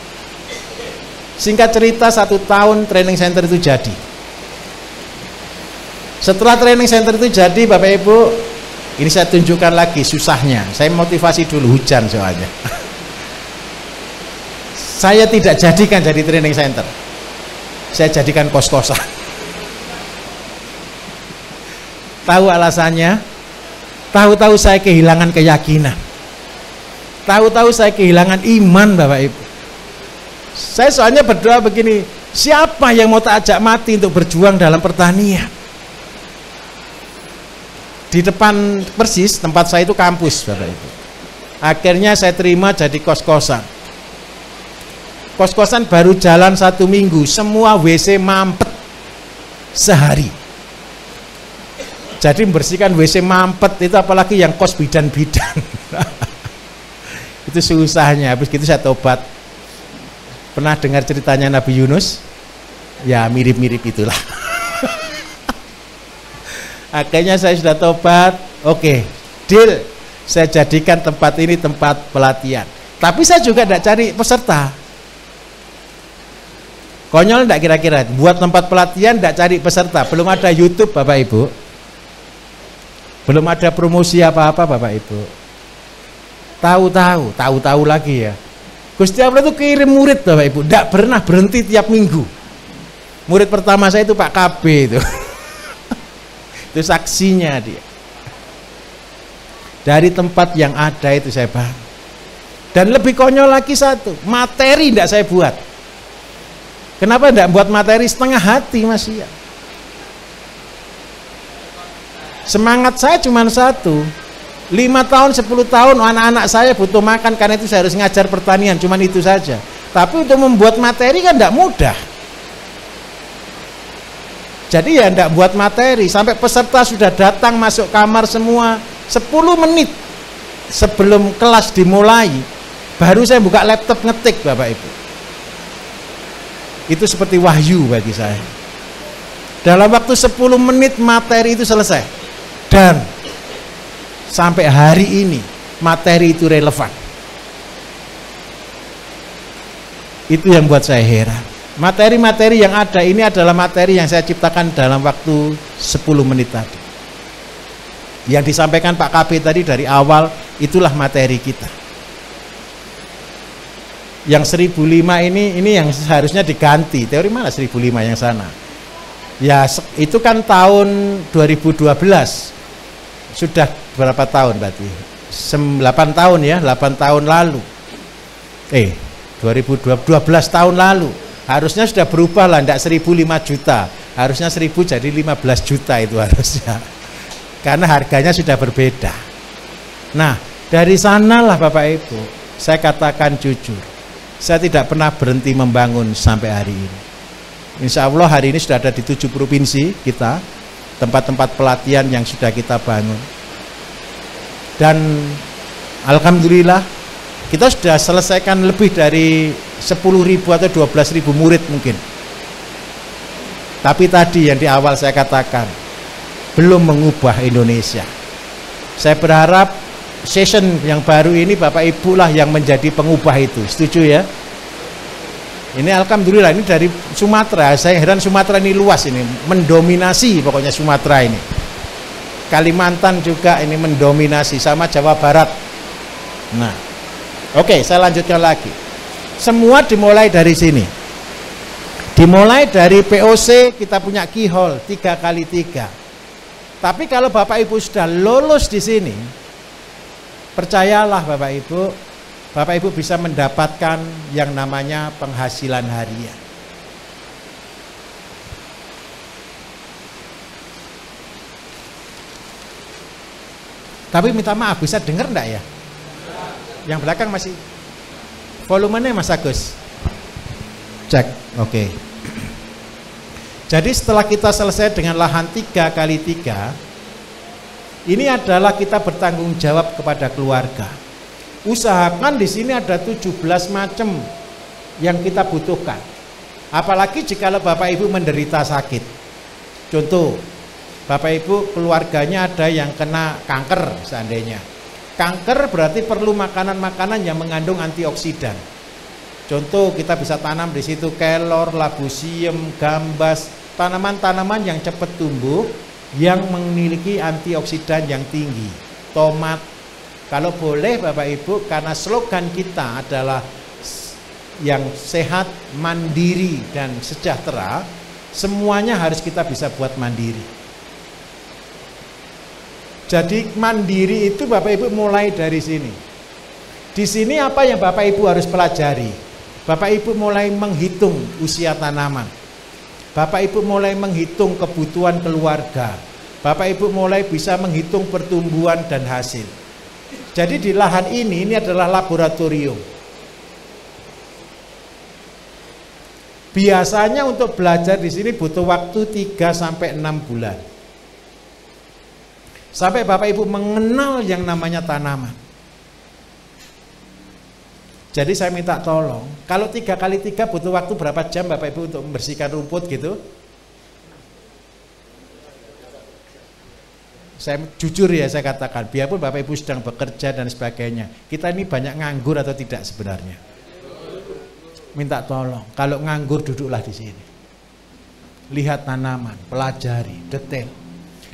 Singkat cerita 1 tahun training center itu jadi. Setelah training center itu jadi Bapak Ibu, ini saya tunjukkan lagi susahnya. Saya motivasi dulu, hujan soalnya. Saya tidak jadikan jadi training center. Saya jadikan kos-kosan. Tahu alasannya? Tahu-tahu saya kehilangan keyakinan. Tahu-tahu saya kehilangan iman Bapak Ibu. Saya soalnya berdoa begini, siapa yang mau tak ajak mati untuk berjuang dalam pertanian? Di depan persis tempat saya itu kampus Bapak Ibu. Akhirnya saya terima jadi kos-kosan. Kos-kosan baru jalan 1 minggu, semua WC mampet sehari. Jadi membersihkan WC mampet itu, apalagi yang kos bidan-bidan. Itu susahnya. Habis gitu saya tobat. Pernah dengar ceritanya Nabi Yunus? Ya mirip-mirip itulah. Akhirnya saya sudah tobat, oke, deal, saya jadikan tempat ini tempat pelatihan. Tapi saya juga tidak cari peserta. Konyol tidak kira-kira? Buat tempat pelatihan tidak cari peserta. Belum ada YouTube Bapak Ibu. Belum ada promosi apa-apa Bapak Ibu. Tahu-tahu lagi ya. Gusti Allah itu kirim murid Bapak Ibu, tidak pernah berhenti tiap minggu. Murid pertama saya itu Pak KB itu. Itu saksinya dia. Dari tempat yang ada itu saya bangun. Dan lebih konyol lagi satu, materi tidak saya buat. Kenapa tidak buat materi setengah hati Mas ya? Semangat saya cuma satu. 5 tahun, 10 tahun anak-anak saya butuh makan, karena itu saya harus ngajar pertanian, cuma itu saja. Tapi untuk membuat materi kan tidak mudah. Jadi ya tidak buat materi, sampai peserta sudah datang masuk kamar semua 10 menit sebelum kelas dimulai, baru saya buka laptop ngetik Bapak Ibu. Itu seperti wahyu bagi saya. Dalam waktu 10 menit materi itu selesai. Dan sampai hari ini materi itu relevan. Itu yang buat saya heran. Materi-materi yang ada ini adalah materi yang saya ciptakan dalam waktu 10 menit tadi. Yang disampaikan Pak KB tadi dari awal, itulah materi kita. Yang 1005 ini yang seharusnya diganti. Teori mana 1005 yang sana? Ya itu kan tahun 2012. Sudah berapa tahun berarti? 8 tahun ya, 8 tahun lalu. 12 tahun lalu. Harusnya sudah berubah lah, tidak 1005 juta. Harusnya 1000 jadi 15 juta itu harusnya. Karena harganya sudah berbeda. Nah, dari sanalah Bapak Ibu, saya katakan jujur, saya tidak pernah berhenti membangun sampai hari ini. Insya Allah hari ini sudah ada di 7 provinsi kita, tempat-tempat pelatihan yang sudah kita bangun. Dan alhamdulillah kita sudah selesaikan lebih dari 10.000 atau 12.000 murid mungkin. Tapi tadi yang di awal saya katakan, belum mengubah Indonesia. Saya berharap session yang baru ini Bapak Ibu lah yang menjadi pengubah itu. Setuju ya? Ini alhamdulillah ini dari Sumatera. Saya heran Sumatera ini luas ini, mendominasi pokoknya Sumatera ini. Kalimantan juga ini mendominasi, sama Jawa Barat. Nah, oke, saya lanjutkan lagi. Semua dimulai dari sini. Dimulai dari POC, kita punya keyhole 3x3. Tapi kalau Bapak Ibu sudah lulus di sini, percayalah Bapak Ibu bisa mendapatkan yang namanya penghasilan harian. Tapi minta maaf, bisa dengar enggak ya? Yang belakang masih volumenya Mas Agus. Cek, oke. Jadi setelah kita selesai dengan lahan 3x3, ini adalah kita bertanggung jawab kepada keluarga. Usahakan di sini ada 17 macam yang kita butuhkan. Apalagi jika Bapak Ibu menderita sakit. Contoh, Bapak Ibu keluarganya ada yang kena kanker seandainya. Kanker berarti perlu makanan-makanan yang mengandung antioksidan. Contoh kita bisa tanam di situ kelor, labusium, gambas, tanaman-tanaman yang cepat tumbuh yang memiliki antioksidan yang tinggi. Tomat, kalau boleh Bapak Ibu, karena slogan kita adalah yang sehat, mandiri dan sejahtera, semuanya harus kita bisa buat mandiri. Jadi mandiri itu Bapak Ibu mulai dari sini. Di sini apa yang Bapak Ibu harus pelajari? Bapak Ibu mulai menghitung usia tanaman. Bapak Ibu mulai menghitung kebutuhan keluarga. Bapak Ibu mulai bisa menghitung pertumbuhan dan hasil. Jadi di lahan ini adalah laboratorium. Biasanya untuk belajar di sini butuh waktu 3 sampai 6 bulan. Sampai Bapak Ibu mengenal yang namanya tanaman. Jadi saya minta tolong, kalau 3 kali 3 butuh waktu berapa jam Bapak Ibu untuk membersihkan rumput gitu? Saya jujur ya saya katakan, biarpun Bapak Ibu sedang bekerja dan sebagainya, kita ini banyak nganggur atau tidak sebenarnya? Minta tolong, kalau nganggur duduklah di sini. Lihat tanaman, pelajari, detail.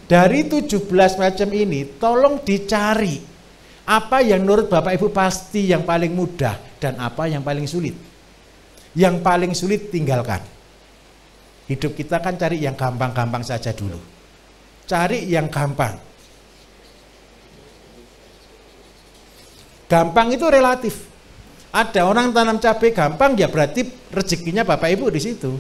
Dari 17 macam ini, tolong dicari apa yang menurut Bapak Ibu pasti yang paling mudah dan apa yang paling sulit. Yang paling sulit tinggalkan. Hidup kita kan cari yang gampang-gampang saja dulu. Cari yang gampang. Gampang itu relatif. Ada orang tanam cabai gampang, ya berarti rezekinya Bapak Ibu di situ.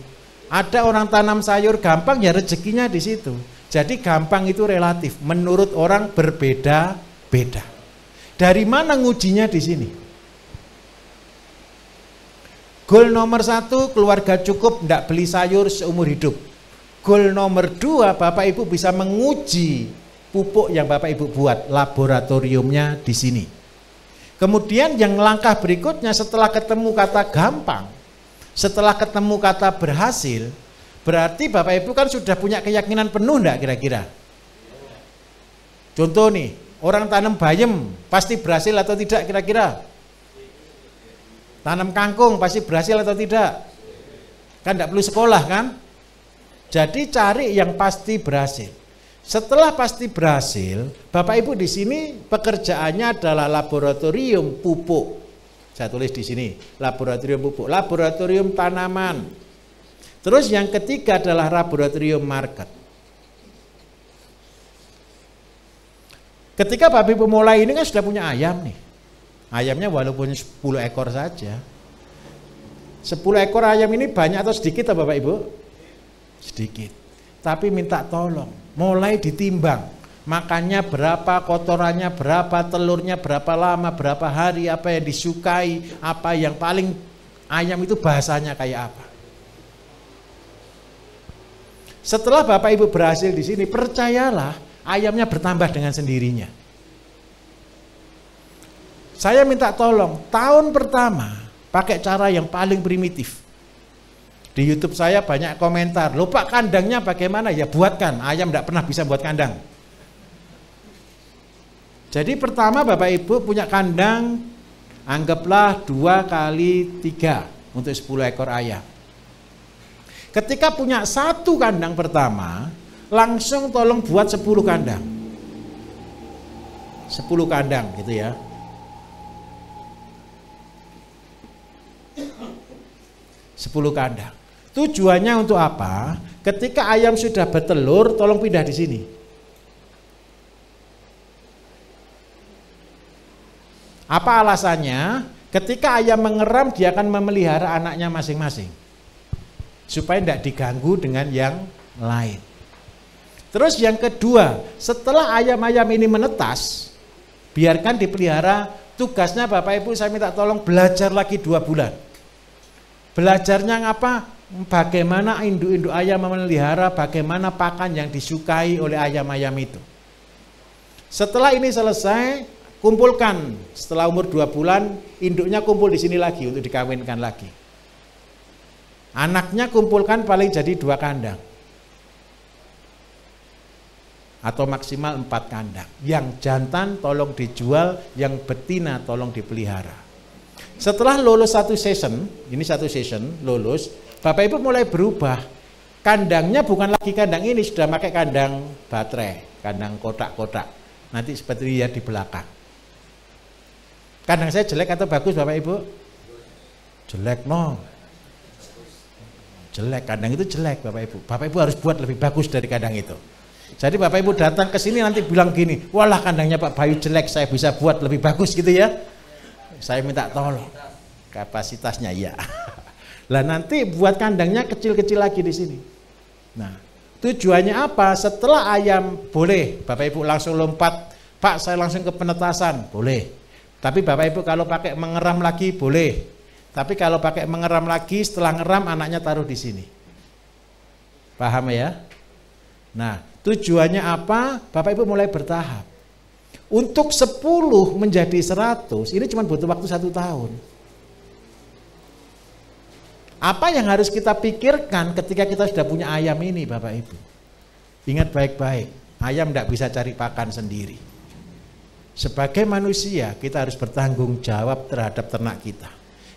Ada orang tanam sayur gampang, ya rezekinya di situ. Jadi gampang itu relatif. Menurut orang berbeda-beda. Dari mana ngujinya di sini? Goal nomor 1, keluarga cukup, tidak beli sayur seumur hidup. Goal nomor 2, Bapak Ibu bisa menguji pupuk yang Bapak Ibu buat, laboratoriumnya di sini. Kemudian yang langkah berikutnya setelah ketemu kata gampang, setelah ketemu kata berhasil, berarti Bapak Ibu kan sudah punya keyakinan penuh enggak kira-kira? Contoh nih, orang tanam bayam pasti berhasil atau tidak kira-kira? Tanam kangkung pasti berhasil atau tidak? Kan enggak perlu sekolah kan? Jadi cari yang pasti berhasil. Setelah pasti berhasil, Bapak Ibu di sini pekerjaannya adalah laboratorium pupuk. Saya tulis di sini, laboratorium pupuk, laboratorium tanaman. Terus yang ketiga adalah laboratorium market. Ketika Bapak Ibu mulai ini kan sudah punya ayam nih. Ayamnya walaupun 10 ekor saja. 10 ekor ayam ini banyak atau sedikit Bapak Ibu? Sedikit. Tapi minta tolong, mulai ditimbang. Makannya berapa, kotorannya berapa, telurnya berapa lama, berapa hari, apa yang disukai, apa yang paling ayam itu bahasanya kayak apa. Setelah Bapak Ibu berhasil di sini, percayalah ayamnya bertambah dengan sendirinya. Saya minta tolong, tahun pertama pakai cara yang paling primitif. Di YouTube saya banyak komentar, lupa kandangnya bagaimana? Ya buatkan, ayam tidak pernah bisa buat kandang. Jadi pertama Bapak Ibu punya kandang, anggaplah 2 kali 3 untuk 10 ekor ayam. Ketika punya 1 kandang pertama, langsung tolong buat 10 kandang. 10 kandang gitu ya. Sepuluh kandang. Tujuannya untuk apa? Ketika ayam sudah bertelur, tolong pindah di sini. Apa alasannya? Ketika ayam mengeram, dia akan memelihara anaknya masing-masing, supaya tidak diganggu dengan yang lain. Terus yang kedua, setelah ayam-ayam ini menetas, biarkan dipelihara. Tugasnya Bapak Ibu saya minta tolong belajar lagi 2 bulan. Belajarnya ngapa? Bagaimana induk-induk ayam memelihara, bagaimana pakan yang disukai oleh ayam-ayam itu. Setelah ini selesai, kumpulkan. Setelah umur 2 bulan, induknya kumpul di sini lagi untuk dikawinkan lagi. Anaknya kumpulkan paling jadi 2 kandang. Atau maksimal 4 kandang. Yang jantan tolong dijual, yang betina tolong dipelihara. Setelah lulus 1 season, ini 1 season, lulus, Bapak Ibu mulai berubah. Kandangnya bukan lagi kandang ini, sudah pakai kandang baterai, kandang kotak-kotak. Nanti seperti lihat di belakang. Kandang saya jelek atau bagus Bapak Ibu? Jelek no. Jelek, kandang itu jelek Bapak Ibu. Bapak Ibu harus buat lebih bagus dari kandang itu. Jadi Bapak Ibu datang ke sini nanti bilang gini, walah kandangnya Pak Bayu jelek, saya bisa buat lebih bagus gitu ya. Saya minta tolong. Kapasitasnya ya. Lah nanti buat kandangnya kecil-kecil lagi di sini. Nah, tujuannya apa? Setelah ayam boleh, Bapak Ibu langsung lompat, Pak saya langsung ke penetasan, boleh. Tapi Bapak Ibu kalau pakai mengeram lagi boleh. Tapi kalau pakai mengeram lagi, setelah ngeram anaknya taruh di sini. Paham ya? Nah, tujuannya apa? Bapak Ibu mulai bertahap. Untuk 10 menjadi 100, ini cuma butuh waktu 1 tahun. Apa yang harus kita pikirkan ketika kita sudah punya ayam ini Bapak Ibu? Ingat baik-baik, ayam tidak bisa cari pakan sendiri. Sebagai manusia kita harus bertanggung jawab terhadap ternak kita.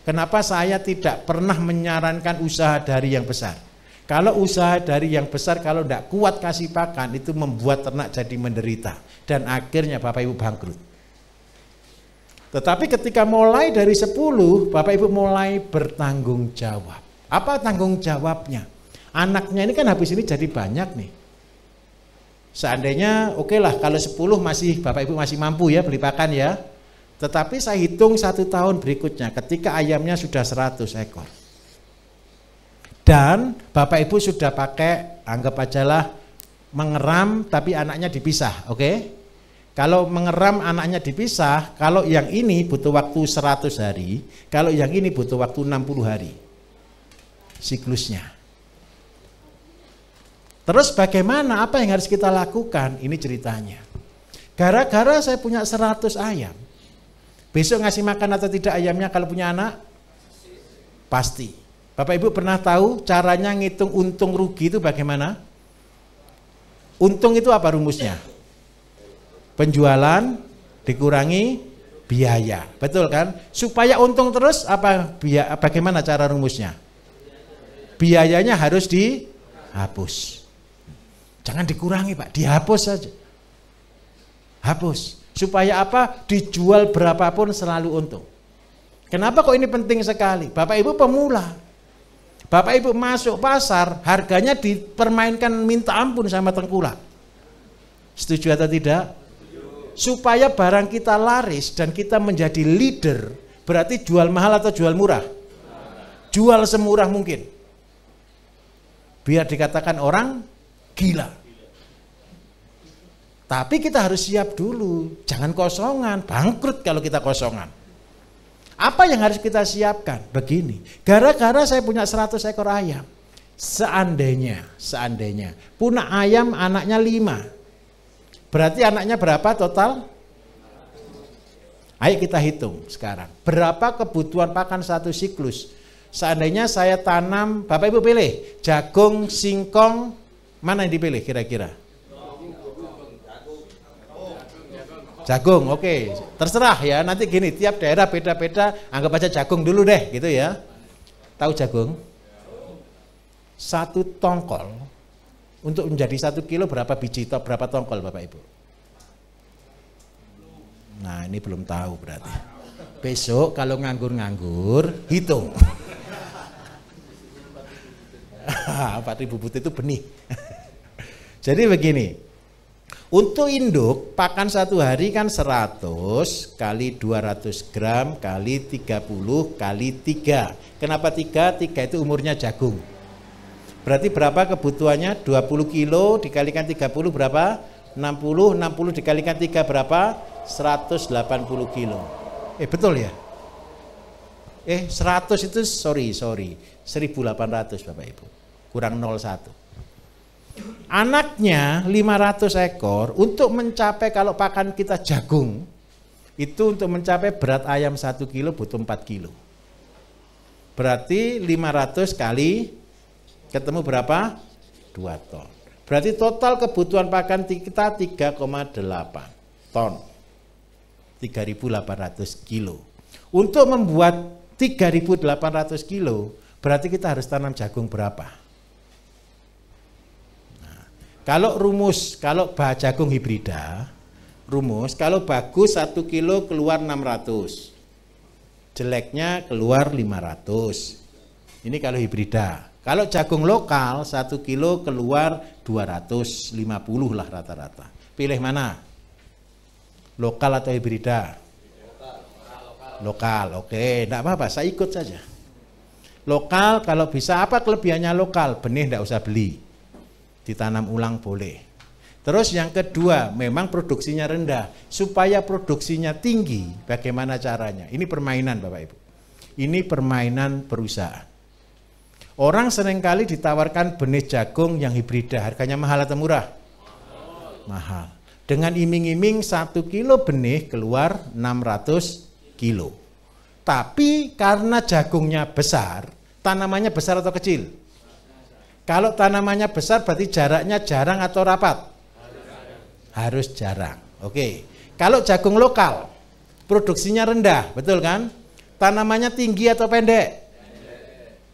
Kenapa saya tidak pernah menyarankan usaha dari yang besar? Kalau usaha dari yang besar, kalau tidak kuat kasih pakan, itu membuat ternak jadi menderita. Dan akhirnya Bapak Ibu bangkrut. Tetapi ketika mulai dari 10, Bapak Ibu mulai bertanggung jawab. Apa tanggung jawabnya? Anaknya ini kan habis ini jadi banyak nih. Seandainya oke lah kalau 10 masih Bapak Ibu masih mampu ya beli pakan ya. Tetapi saya hitung 1 tahun berikutnya ketika ayamnya sudah 100 ekor. Dan Bapak Ibu sudah pakai, anggap ajalah mengeram tapi anaknya dipisah, oke? Kalau mengeram anaknya dipisah, kalau yang ini butuh waktu 100 hari, kalau yang ini butuh waktu 60 hari siklusnya. Terus bagaimana, apa yang harus kita lakukan? Ini ceritanya. Gara-gara saya punya 100 ayam, besok ngasih makan atau tidak ayamnya kalau punya anak? Pasti. Bapak Ibu pernah tahu caranya ngitung untung rugi itu bagaimana? Untung itu apa rumusnya? Penjualan dikurangi biaya, betul kan? Supaya untung terus bagaimana cara rumusnya? Biayanya harus dihapus. Jangan dikurangi Pak, dihapus saja. Hapus. Supaya apa? Dijual berapapun selalu untung. Kenapa kok ini penting sekali? Bapak Ibu pemula. Bapak Ibu masuk pasar, harganya dipermainkan minta ampun sama tengkulak. Setuju atau tidak? Supaya barang kita laris dan kita menjadi leader, berarti jual mahal atau jual murah? Jual semurah mungkin. Biar dikatakan orang gila. Tapi kita harus siap dulu, jangan kosongan, bangkrut kalau kita kosongan. Apa yang harus kita siapkan? Begini, gara-gara saya punya 100 ekor ayam, seandainya punya ayam anaknya 5, berarti anaknya berapa total? Ayo kita hitung sekarang, berapa kebutuhan pakan satu siklus? Seandainya saya tanam, Bapak Ibu pilih, jagung, singkong, mana yang dipilih kira-kira? Jagung, oke. Terserah ya, nanti gini, tiap daerah beda-beda, anggap aja jagung dulu deh, gitu ya. Tahu jagung? 1 tongkol, untuk menjadi 1 kilo berapa biji, berapa tongkol Bapak Ibu? Nah ini belum tahu berarti. Besok kalau nganggur-nganggur, hitung. 4.000 butir itu benih. Jadi begini, untuk induk pakan 1 hari kan 100 kali 200 gram kali 30 kali 3. Kenapa 3? 3 itu umurnya jagung. Berarti berapa kebutuhannya? 20 kilo dikalikan 30 berapa? 60, 60 dikalikan 3 berapa? 180 kilo. Betul ya? 100 itu sorry 1800 Bapak Ibu, kurang 01. Anaknya 500 ekor, untuk mencapai, kalau pakan kita jagung itu untuk mencapai berat ayam 1 kilo butuh 4 kilo. Berarti 500 kali ketemu berapa? 2 ton. Berarti total kebutuhan pakan kita 3,8 ton, 3.800 kilo. Untuk membuat 3.800 kilo berarti kita harus tanam jagung berapa? Kalau rumus, kalau jagung hibrida, rumus kalau bagus 1 kilo keluar 600, jeleknya keluar 500. Ini kalau hibrida. Kalau jagung lokal 1 kilo keluar 250 lah rata-rata. Pilih mana? Lokal atau hibrida? Lokal, oke, enggak apa-apa, saya ikut saja. Lokal kalau bisa, apa kelebihannya lokal? Benih enggak usah beli, ditanam ulang boleh. Terus yang kedua, memang produksinya rendah. Supaya produksinya tinggi, bagaimana caranya? Ini permainan Bapak Ibu. Ini permainan perusahaan. Orang seringkali ditawarkan benih jagung yang hibrida, harganya mahal atau murah? Mahal. Dengan iming-iming 1 kilo benih keluar 600 kilo. Tapi karena jagungnya besar, Tanamannya besar atau kecil? Kalau tanamannya besar berarti jaraknya jarang atau rapat? Harus jarang. Oke. Kalau jagung lokal, produksinya rendah, betul kan? Tanamannya tinggi atau pendek?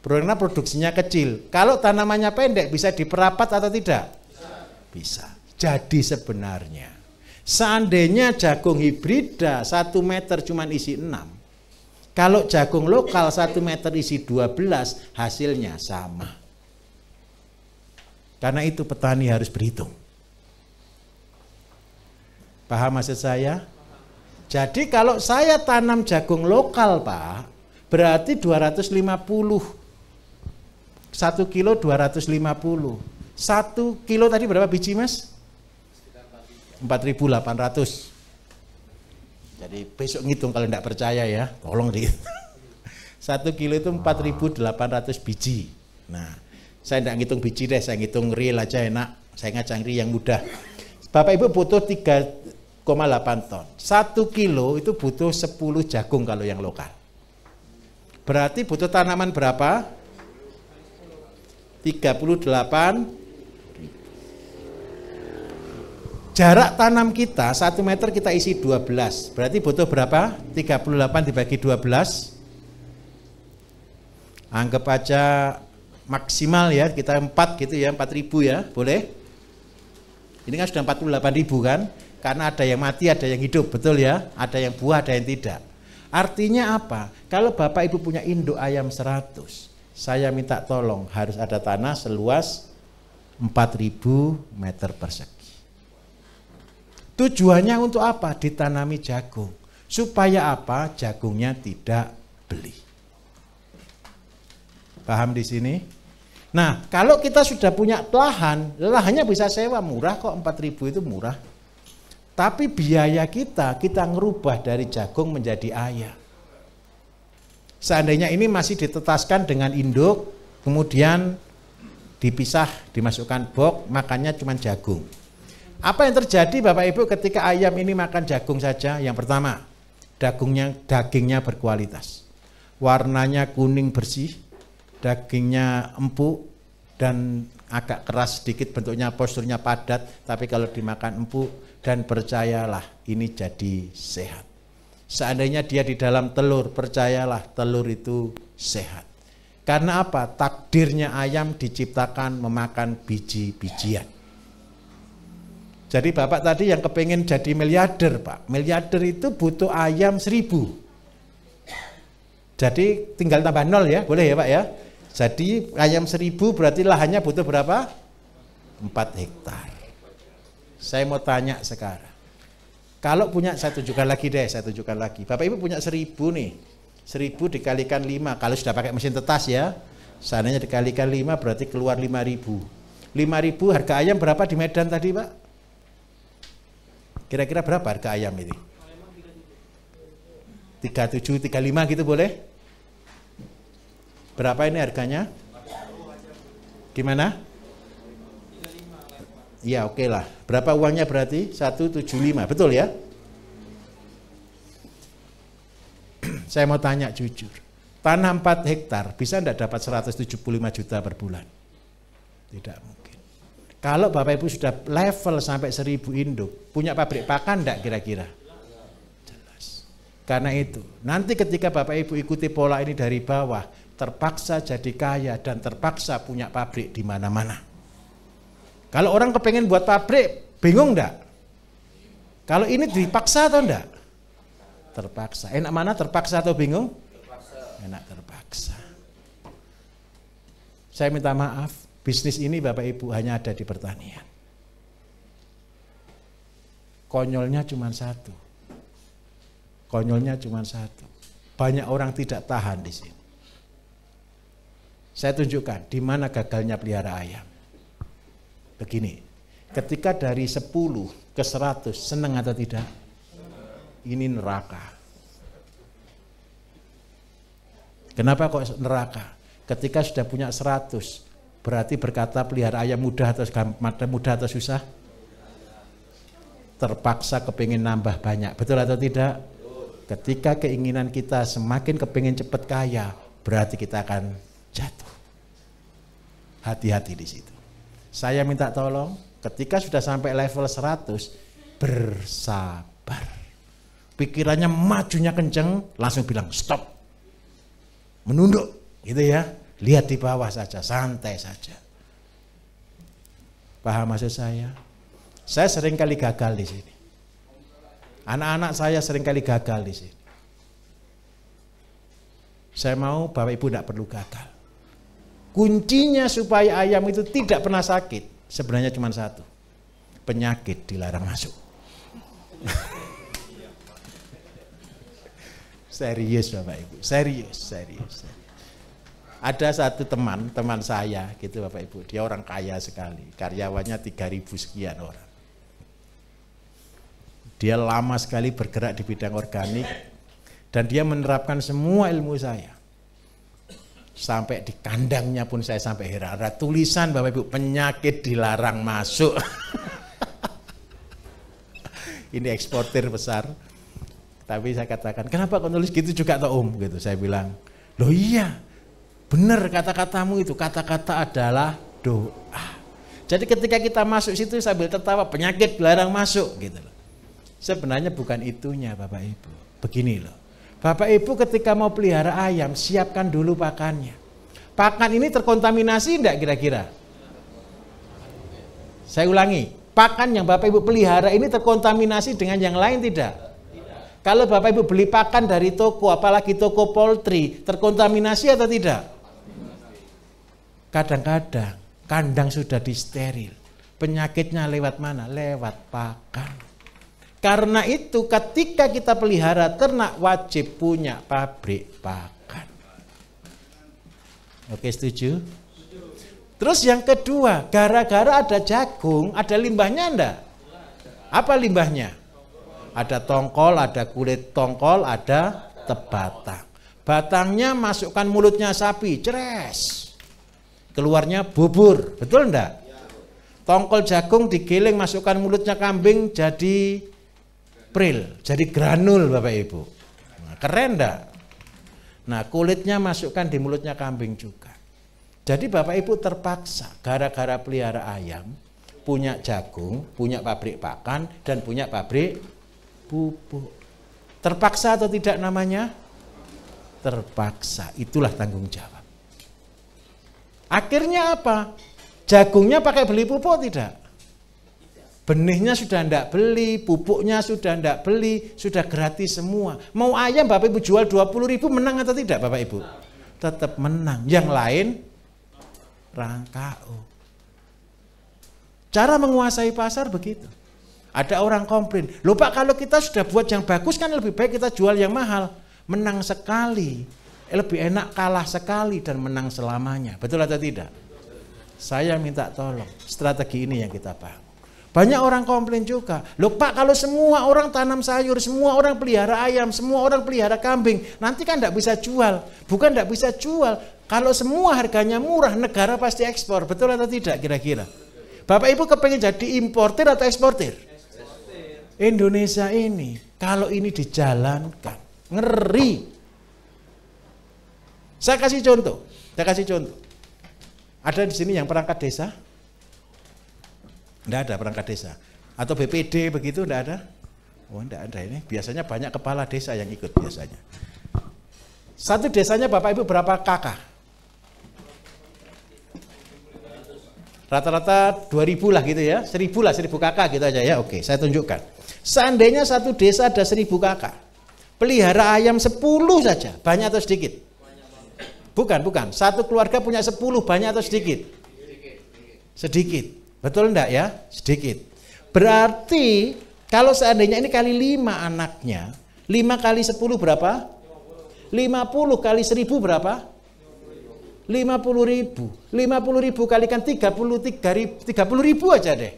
Karena produksinya kecil. Kalau tanamannya pendek bisa diperapat atau tidak? Bisa. Jadi sebenarnya seandainya jagung hibrida 1 meter cuma isi 6, kalau jagung lokal 1 meter isi 12, hasilnya sama. Karena itu petani harus berhitung. Paham maksud saya? Jadi kalau saya tanam jagung lokal Pak, berarti 250. 1 kilo 250. 1 kilo tadi berapa biji Mas? 4.800. Jadi besok ngitung kalau tidak percaya ya, tolong di 1 kilo itu 4.800 biji. Nah, saya tidak ngitung biji deh, saya ngitung real aja enak. Saya ngacang real yang mudah. Bapak Ibu butuh 3,8 ton. 1 kilo itu butuh 10 jagung kalau yang lokal. Berarti butuh tanaman berapa? 38. Jarak tanam kita 1 meter kita isi 12. Berarti butuh berapa? 38 dibagi 12. Anggap aja maksimal ya, kita 4 gitu ya, 4.000 ya, boleh? Ini kan sudah 48.000 kan? Karena ada yang mati, ada yang hidup, betul ya? Ada yang buah, ada yang tidak. Artinya apa? Kalau Bapak Ibu punya induk ayam 100, saya minta tolong harus ada tanah seluas 4.000 meter persegi. Tujuannya untuk apa? Ditanami jagung. Supaya apa? Jagungnya tidak beli. Paham di sini? Nah, kalau kita sudah punya lahan, lahannya bisa sewa, murah kok, 4.000 itu murah. Tapi biaya kita ngerubah dari jagung menjadi ayam. Seandainya ini masih ditetaskan dengan induk, kemudian dipisah, dimasukkan box, makannya cuma jagung. Apa yang terjadi Bapak Ibu ketika ayam ini makan jagung saja? Yang pertama, dagingnya berkualitas. Warnanya kuning bersih, dagingnya empuk dan agak keras sedikit, bentuknya posturnya padat, tapi kalau dimakan empuk, dan percayalah ini jadi sehat. Seandainya dia di dalam telur, percayalah telur itu sehat. Karena apa? Takdirnya ayam diciptakan memakan biji-bijian. Jadi Bapak tadi yang kepengen jadi miliarder Pak, miliarder itu butuh ayam 1.000. Jadi tinggal tambah 0 ya, boleh ya Pak ya. Jadi ayam 1.000 berarti lahannya butuh berapa? 4 hektar. Saya mau tanya sekarang, kalau punya, saya tunjukkan lagi. Bapak Ibu punya 1.000 nih, 1.000 dikalikan 5, kalau sudah pakai mesin tetas ya, seandainya dikalikan 5 berarti keluar 5.000. 5.000 harga ayam berapa di Medan tadi Pak? Kira-kira berapa harga ayam ini? 37, 35 gitu boleh? Berapa ini harganya? Gimana? Iya oke lah. Berapa uangnya berarti? 175, betul ya? Saya mau tanya jujur. Tanah 4 hektar bisa enggak dapat 175 juta per bulan? Tidak mungkin. Kalau Bapak Ibu sudah level sampai 1.000 induk, punya pabrik pakan enggak kira-kira? Jelas. Karena itu, nanti ketika Bapak Ibu ikuti pola ini dari bawah, terpaksa jadi kaya dan terpaksa punya pabrik di mana-mana. Kalau orang kepengen buat pabrik, bingung enggak? Kalau ini dipaksa atau enggak? Terpaksa. Enak mana, terpaksa atau bingung? Terpaksa. Enak terpaksa. Saya minta maaf. Bisnis ini Bapak Ibu hanya ada di pertanian. Konyolnya cuma satu. Banyak orang tidak tahan di sini. Saya tunjukkan di mana gagalnya pelihara ayam. Begini, ketika dari 10 ke 100 senang atau tidak? Ini neraka. Kenapa kok neraka? Ketika sudah punya 100, berarti berkata pelihara ayam mudah atau susah? Terpaksa kepingin nambah banyak, betul atau tidak? Ketika keinginan kita semakin kepingin cepat kaya, berarti kita akan jatuh. Hati-hati di situ. Saya minta tolong, ketika sudah sampai level 100, bersabar. Pikirannya majunya kenceng, langsung bilang stop. Menunduk, gitu ya. Lihat di bawah saja, santai saja. Paham maksud saya? Saya sering kali gagal di sini. Anak-anak saya sering kali gagal di sini. Saya mau Bapak Ibu tidak perlu gagal. Kuncinya supaya ayam itu tidak pernah sakit sebenarnya cuma satu. Penyakit dilarang masuk. Serius Bapak Ibu, serius. Ada satu teman saya gitu Bapak Ibu, dia orang kaya sekali, karyawannya 3.000 sekian orang. Dia lama sekali bergerak di bidang organik dan dia menerapkan semua ilmu saya. Sampai di kandangnya pun saya sampai heran, ada tulisan Bapak Ibu, penyakit dilarang masuk. Ini eksportir besar. Tapi saya katakan, kenapa kau nulis gitu juga toh Om? Gitu. Saya bilang, loh iya, benar kata-katamu itu, kata-kata adalah doa. Jadi ketika kita masuk situ sambil tertawa, penyakit dilarang masuk gitu loh. Sebenarnya bukan itunya Bapak Ibu. Begini loh. Bapak Ibu ketika mau pelihara ayam, siapkan dulu pakannya. Pakan ini terkontaminasi enggak kira-kira? Saya ulangi, pakan yang Bapak Ibu pelihara ini terkontaminasi dengan yang lain tidak? Kalau Bapak Ibu beli pakan dari toko, apalagi toko poultry, terkontaminasi atau tidak? Kadang-kadang kandang sudah disteril. Penyakitnya lewat mana? Lewat pakan. Karena itu ketika kita pelihara ternak wajib punya pabrik pakan. Oke, setuju? Terus yang kedua, gara-gara ada jagung, ada limbahnya enggak? Apa limbahnya? Ada tongkol, ada kulit tongkol, ada tebatang. Batangnya masukkan mulutnya sapi, ceres. Keluarnya bubur, betul enggak? Tongkol jagung digiling, masukkan mulutnya kambing, jadi pril, jadi granul Bapak Ibu. Nah, keren enggak? Nah, kulitnya masukkan di mulutnya kambing juga. Jadi Bapak Ibu terpaksa gara-gara pelihara ayam, punya jagung, punya pabrik pakan, dan punya pabrik pupuk. Terpaksa atau tidak namanya? Terpaksa, itulah tanggung jawab. Akhirnya apa? Jagungnya pakai beli pupuk tidak? Benihnya sudah ndak beli, pupuknya sudah ndak beli, sudah gratis semua. Mau ayam Bapak Ibu jual 20.000 menang atau tidak Bapak Ibu? Tetap menang. Yang lain rangkau. Cara menguasai pasar begitu. Ada orang komplain, loh Pak kalau kita sudah buat yang bagus kan lebih baik kita jual yang mahal. Menang sekali, lebih enak kalah sekali dan menang selamanya. Betul atau tidak? Saya minta tolong, strategi ini yang kita paham. Banyak orang komplain juga, loh Pak kalau semua orang tanam sayur, semua orang pelihara ayam, semua orang pelihara kambing, nanti kan tidak bisa jual. Bukan tidak bisa jual, kalau semua harganya murah, negara pasti ekspor. Betul atau tidak kira-kira? Bapak Ibu kepengen jadi importir atau eksportir? Indonesia ini, kalau ini dijalankan, ngeri. Saya kasih contoh. Ada di sini yang perangkat desa? Tidak ada perangkat desa. Atau BPD begitu tidak ada? Oh tidak ada ini. Biasanya banyak kepala desa yang ikut biasanya. Satu desanya Bapak Ibu berapa kakak? Rata-rata 2.000 lah gitu ya. 1.000 lah, 1.000 kakak gitu aja ya. Oke, saya tunjukkan. Seandainya satu desa ada 1.000 kakak. Pelihara ayam 10 saja. Banyak atau sedikit? Bukan. Satu keluarga punya 10, banyak atau sedikit? Sedikit. Betul enggak ya? Sedikit. Berarti kalau seandainya ini kali 5 anaknya, 5 kali 10 berapa? 50 kali 1.000 berapa? 50.000. 50.000 kalikan 30.000 aja deh.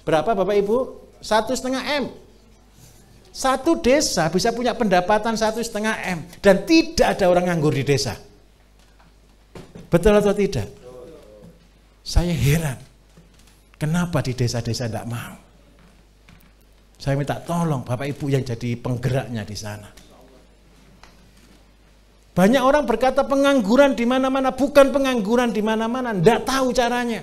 Berapa Bapak Ibu? 1,5 M. Satu desa bisa punya pendapatan 1,5 M. Dan tidak ada orang nganggur di desa. Betul atau tidak? Saya heran. Kenapa di desa-desa tidak mau? Saya minta tolong Bapak Ibu yang jadi penggeraknya di sana. Banyak orang berkata pengangguran di mana-mana, bukan pengangguran di mana-mana, ndak tahu caranya.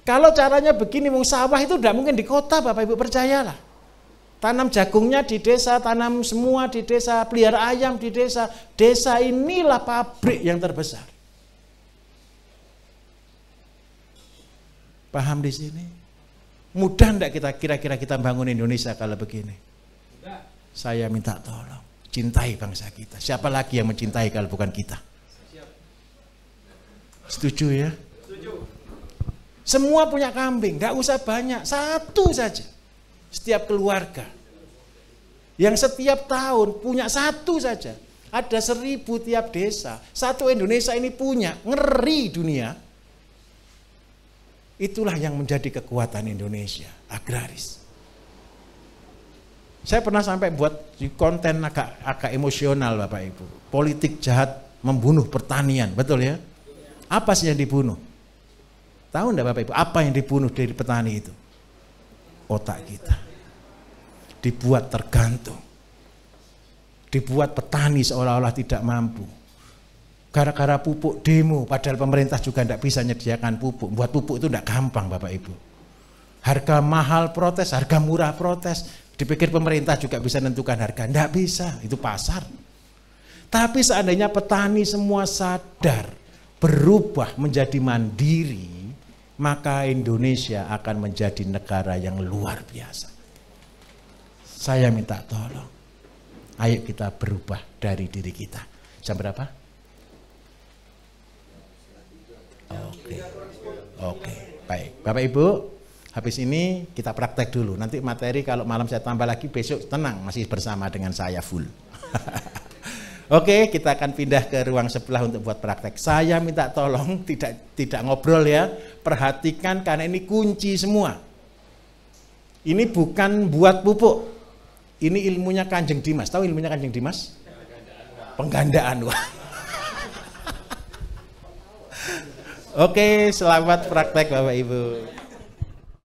Kalau caranya begini, wong sawah itu tidak mungkin di kota, Bapak Ibu, percayalah. Tanam jagungnya di desa, tanam semua di desa, pelihara ayam di desa. Desa inilah pabrik yang terbesar. Paham di sini? Mudah enggak kita kira-kira kita bangun Indonesia kalau begini? Saya minta tolong, cintai bangsa kita. Siapa lagi yang mencintai kalau bukan kita? Setuju ya? Semua punya kambing, nggak usah banyak, satu saja. Setiap keluarga yang setiap tahun punya satu saja. Ada 1000 tiap desa. Satu Indonesia ini punya, ngeri dunia. Itulah yang menjadi kekuatan Indonesia, agraris. Saya pernah sampai buat konten agak emosional, Bapak Ibu. Politik jahat membunuh pertanian, betul ya? Apa sih yang dibunuh? Tahu enggak Bapak Ibu, apa yang dibunuh dari petani itu? Otak kita. Dibuat tergantung. Dibuat petani seolah-olah tidak mampu. Gara-gara pupuk demo, padahal pemerintah juga tidak bisa menyediakan pupuk. Buat pupuk itu tidak gampang Bapak Ibu. Harga mahal protes, harga murah protes. Dipikir pemerintah juga bisa menentukan harga. Tidak bisa, itu pasar. Tapi seandainya petani semua sadar, berubah menjadi mandiri, maka Indonesia akan menjadi negara yang luar biasa. Saya minta tolong, ayo kita berubah dari diri kita. Jam berapa? Oke, baik. Bapak Ibu, habis ini kita praktek dulu. Nanti materi kalau malam saya tambah lagi, besok tenang, masih bersama dengan saya full. Oke, kita akan pindah ke ruang sebelah untuk buat praktek. Saya minta tolong tidak ngobrol ya, perhatikan karena ini kunci semua. Ini bukan buat pupuk, ini ilmunya Kanjeng Dimas. Tahu ilmunya Kanjeng Dimas? Penggandaan. Oke, selamat praktek Bapak Ibu.